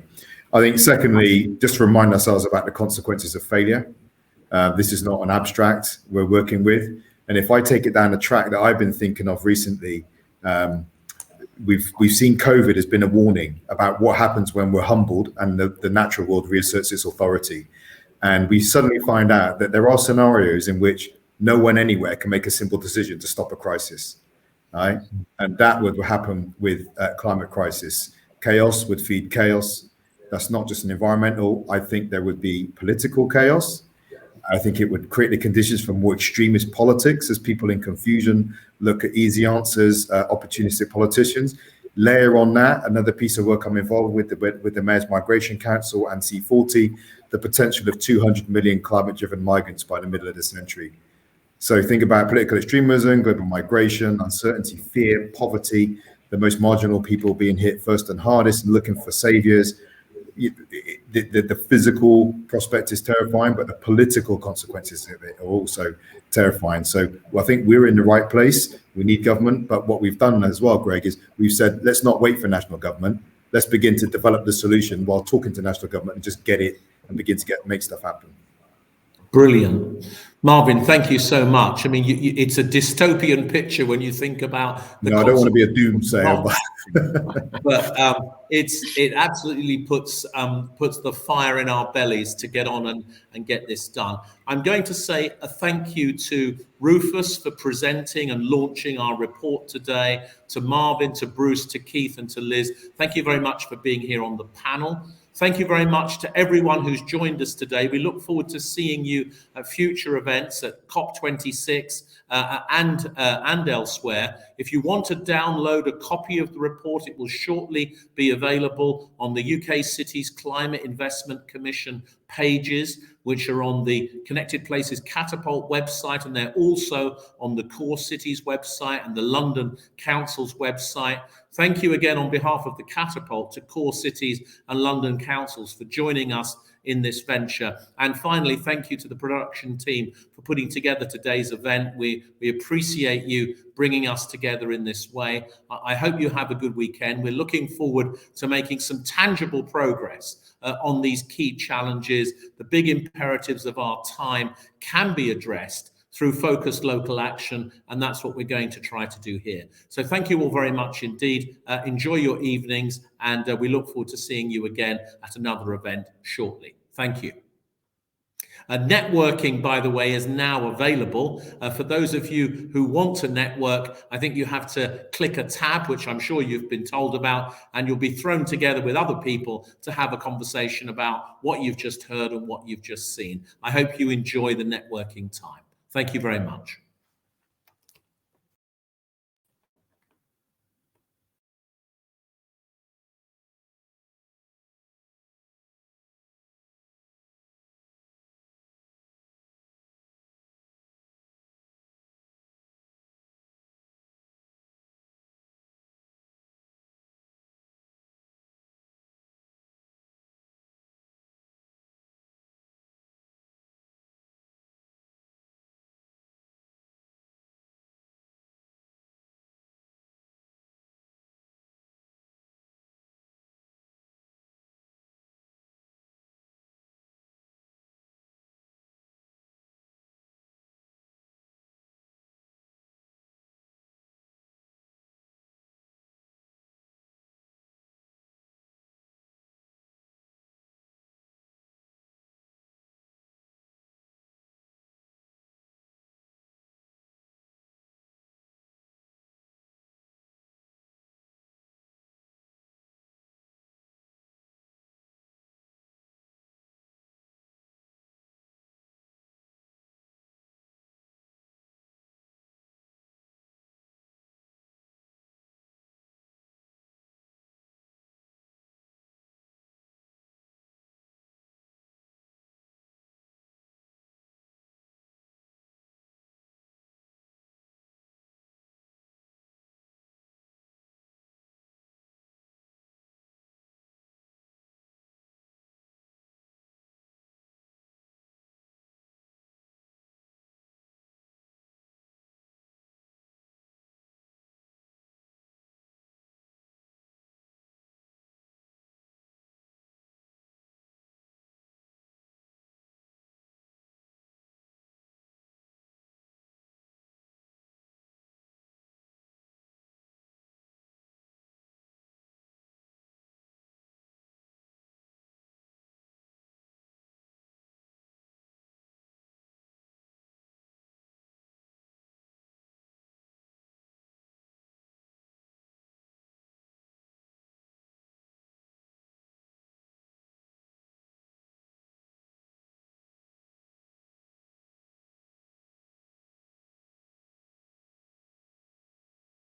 Speaker 6: I think secondly, just to remind ourselves about the consequences of failure. This is not an abstract we're working with. And if I take it down the track that I've been thinking of recently, we've seen COVID has been a warning about what happens when we're humbled and the natural world reasserts its authority. And we suddenly find out that there are scenarios in which no one anywhere can make a simple decision to stop a crisis. Right? And that would happen with climate crisis. Chaos would feed chaos. That's not just an environmental. I think there would be political chaos. I think it would create the conditions for more extremist politics as people in confusion look at easy answers, opportunistic politicians. Layer on that, another piece of work I'm involved with the Mayor's Migration Council and C40, the potential of 200 million climate-driven migrants by the middle of the century. So think about political extremism, global migration, uncertainty, fear, poverty, the most marginal people being hit first and hardest and looking for saviors. The physical prospect is terrifying, but the political consequences of it are also terrifying. So I think we're in the right place. We need government, but what we've done as well, Greg, is we've said, let's not wait for national government. Let's begin to develop the solution while talking to national government and just get it and begin to make stuff happen.
Speaker 1: Brilliant. Marvin, thank you so much. I mean, it's a dystopian picture when you think about the
Speaker 6: I don't want to be a doomsayer,
Speaker 1: but it absolutely puts the fire in our bellies to get on and get this done. I'm going to say a thank you to Rufus for presenting and launching our report today, to Marvin, to Bruce, to Keith, and to Liz. Thank you very much for being here on the panel. Thank you very much to everyone who's joined us today. We look forward to seeing you at future events at COP26 and elsewhere. If you want to download a copy of the report, it will shortly be available on the UK Cities Climate Investment Commission pages, which are on the Connected Places Catapult website, and they're also on the Core Cities website and the London Council's website. Thank you again on behalf of the Catapult to Core Cities and London Councils for joining us in this venture. And finally, thank you to the production team for putting together today's event. We appreciate you bringing us together in this way. I hope you have a good weekend. We're looking forward to making some tangible progress on these key challenges. The big imperatives of our time can be addressed through focused local action, and that's what we're going to try to do here. So thank you all very much indeed. Enjoy your evenings, and we look forward to seeing you again at another event shortly. Thank you. Networking, by the way, is now available. For those of you who want to network, I think you have to click a tab, which I'm sure you've been told about, and you'll be thrown together with other people to have a conversation about what you've just heard and what you've just seen. I hope you enjoy the networking time. Thank you very much.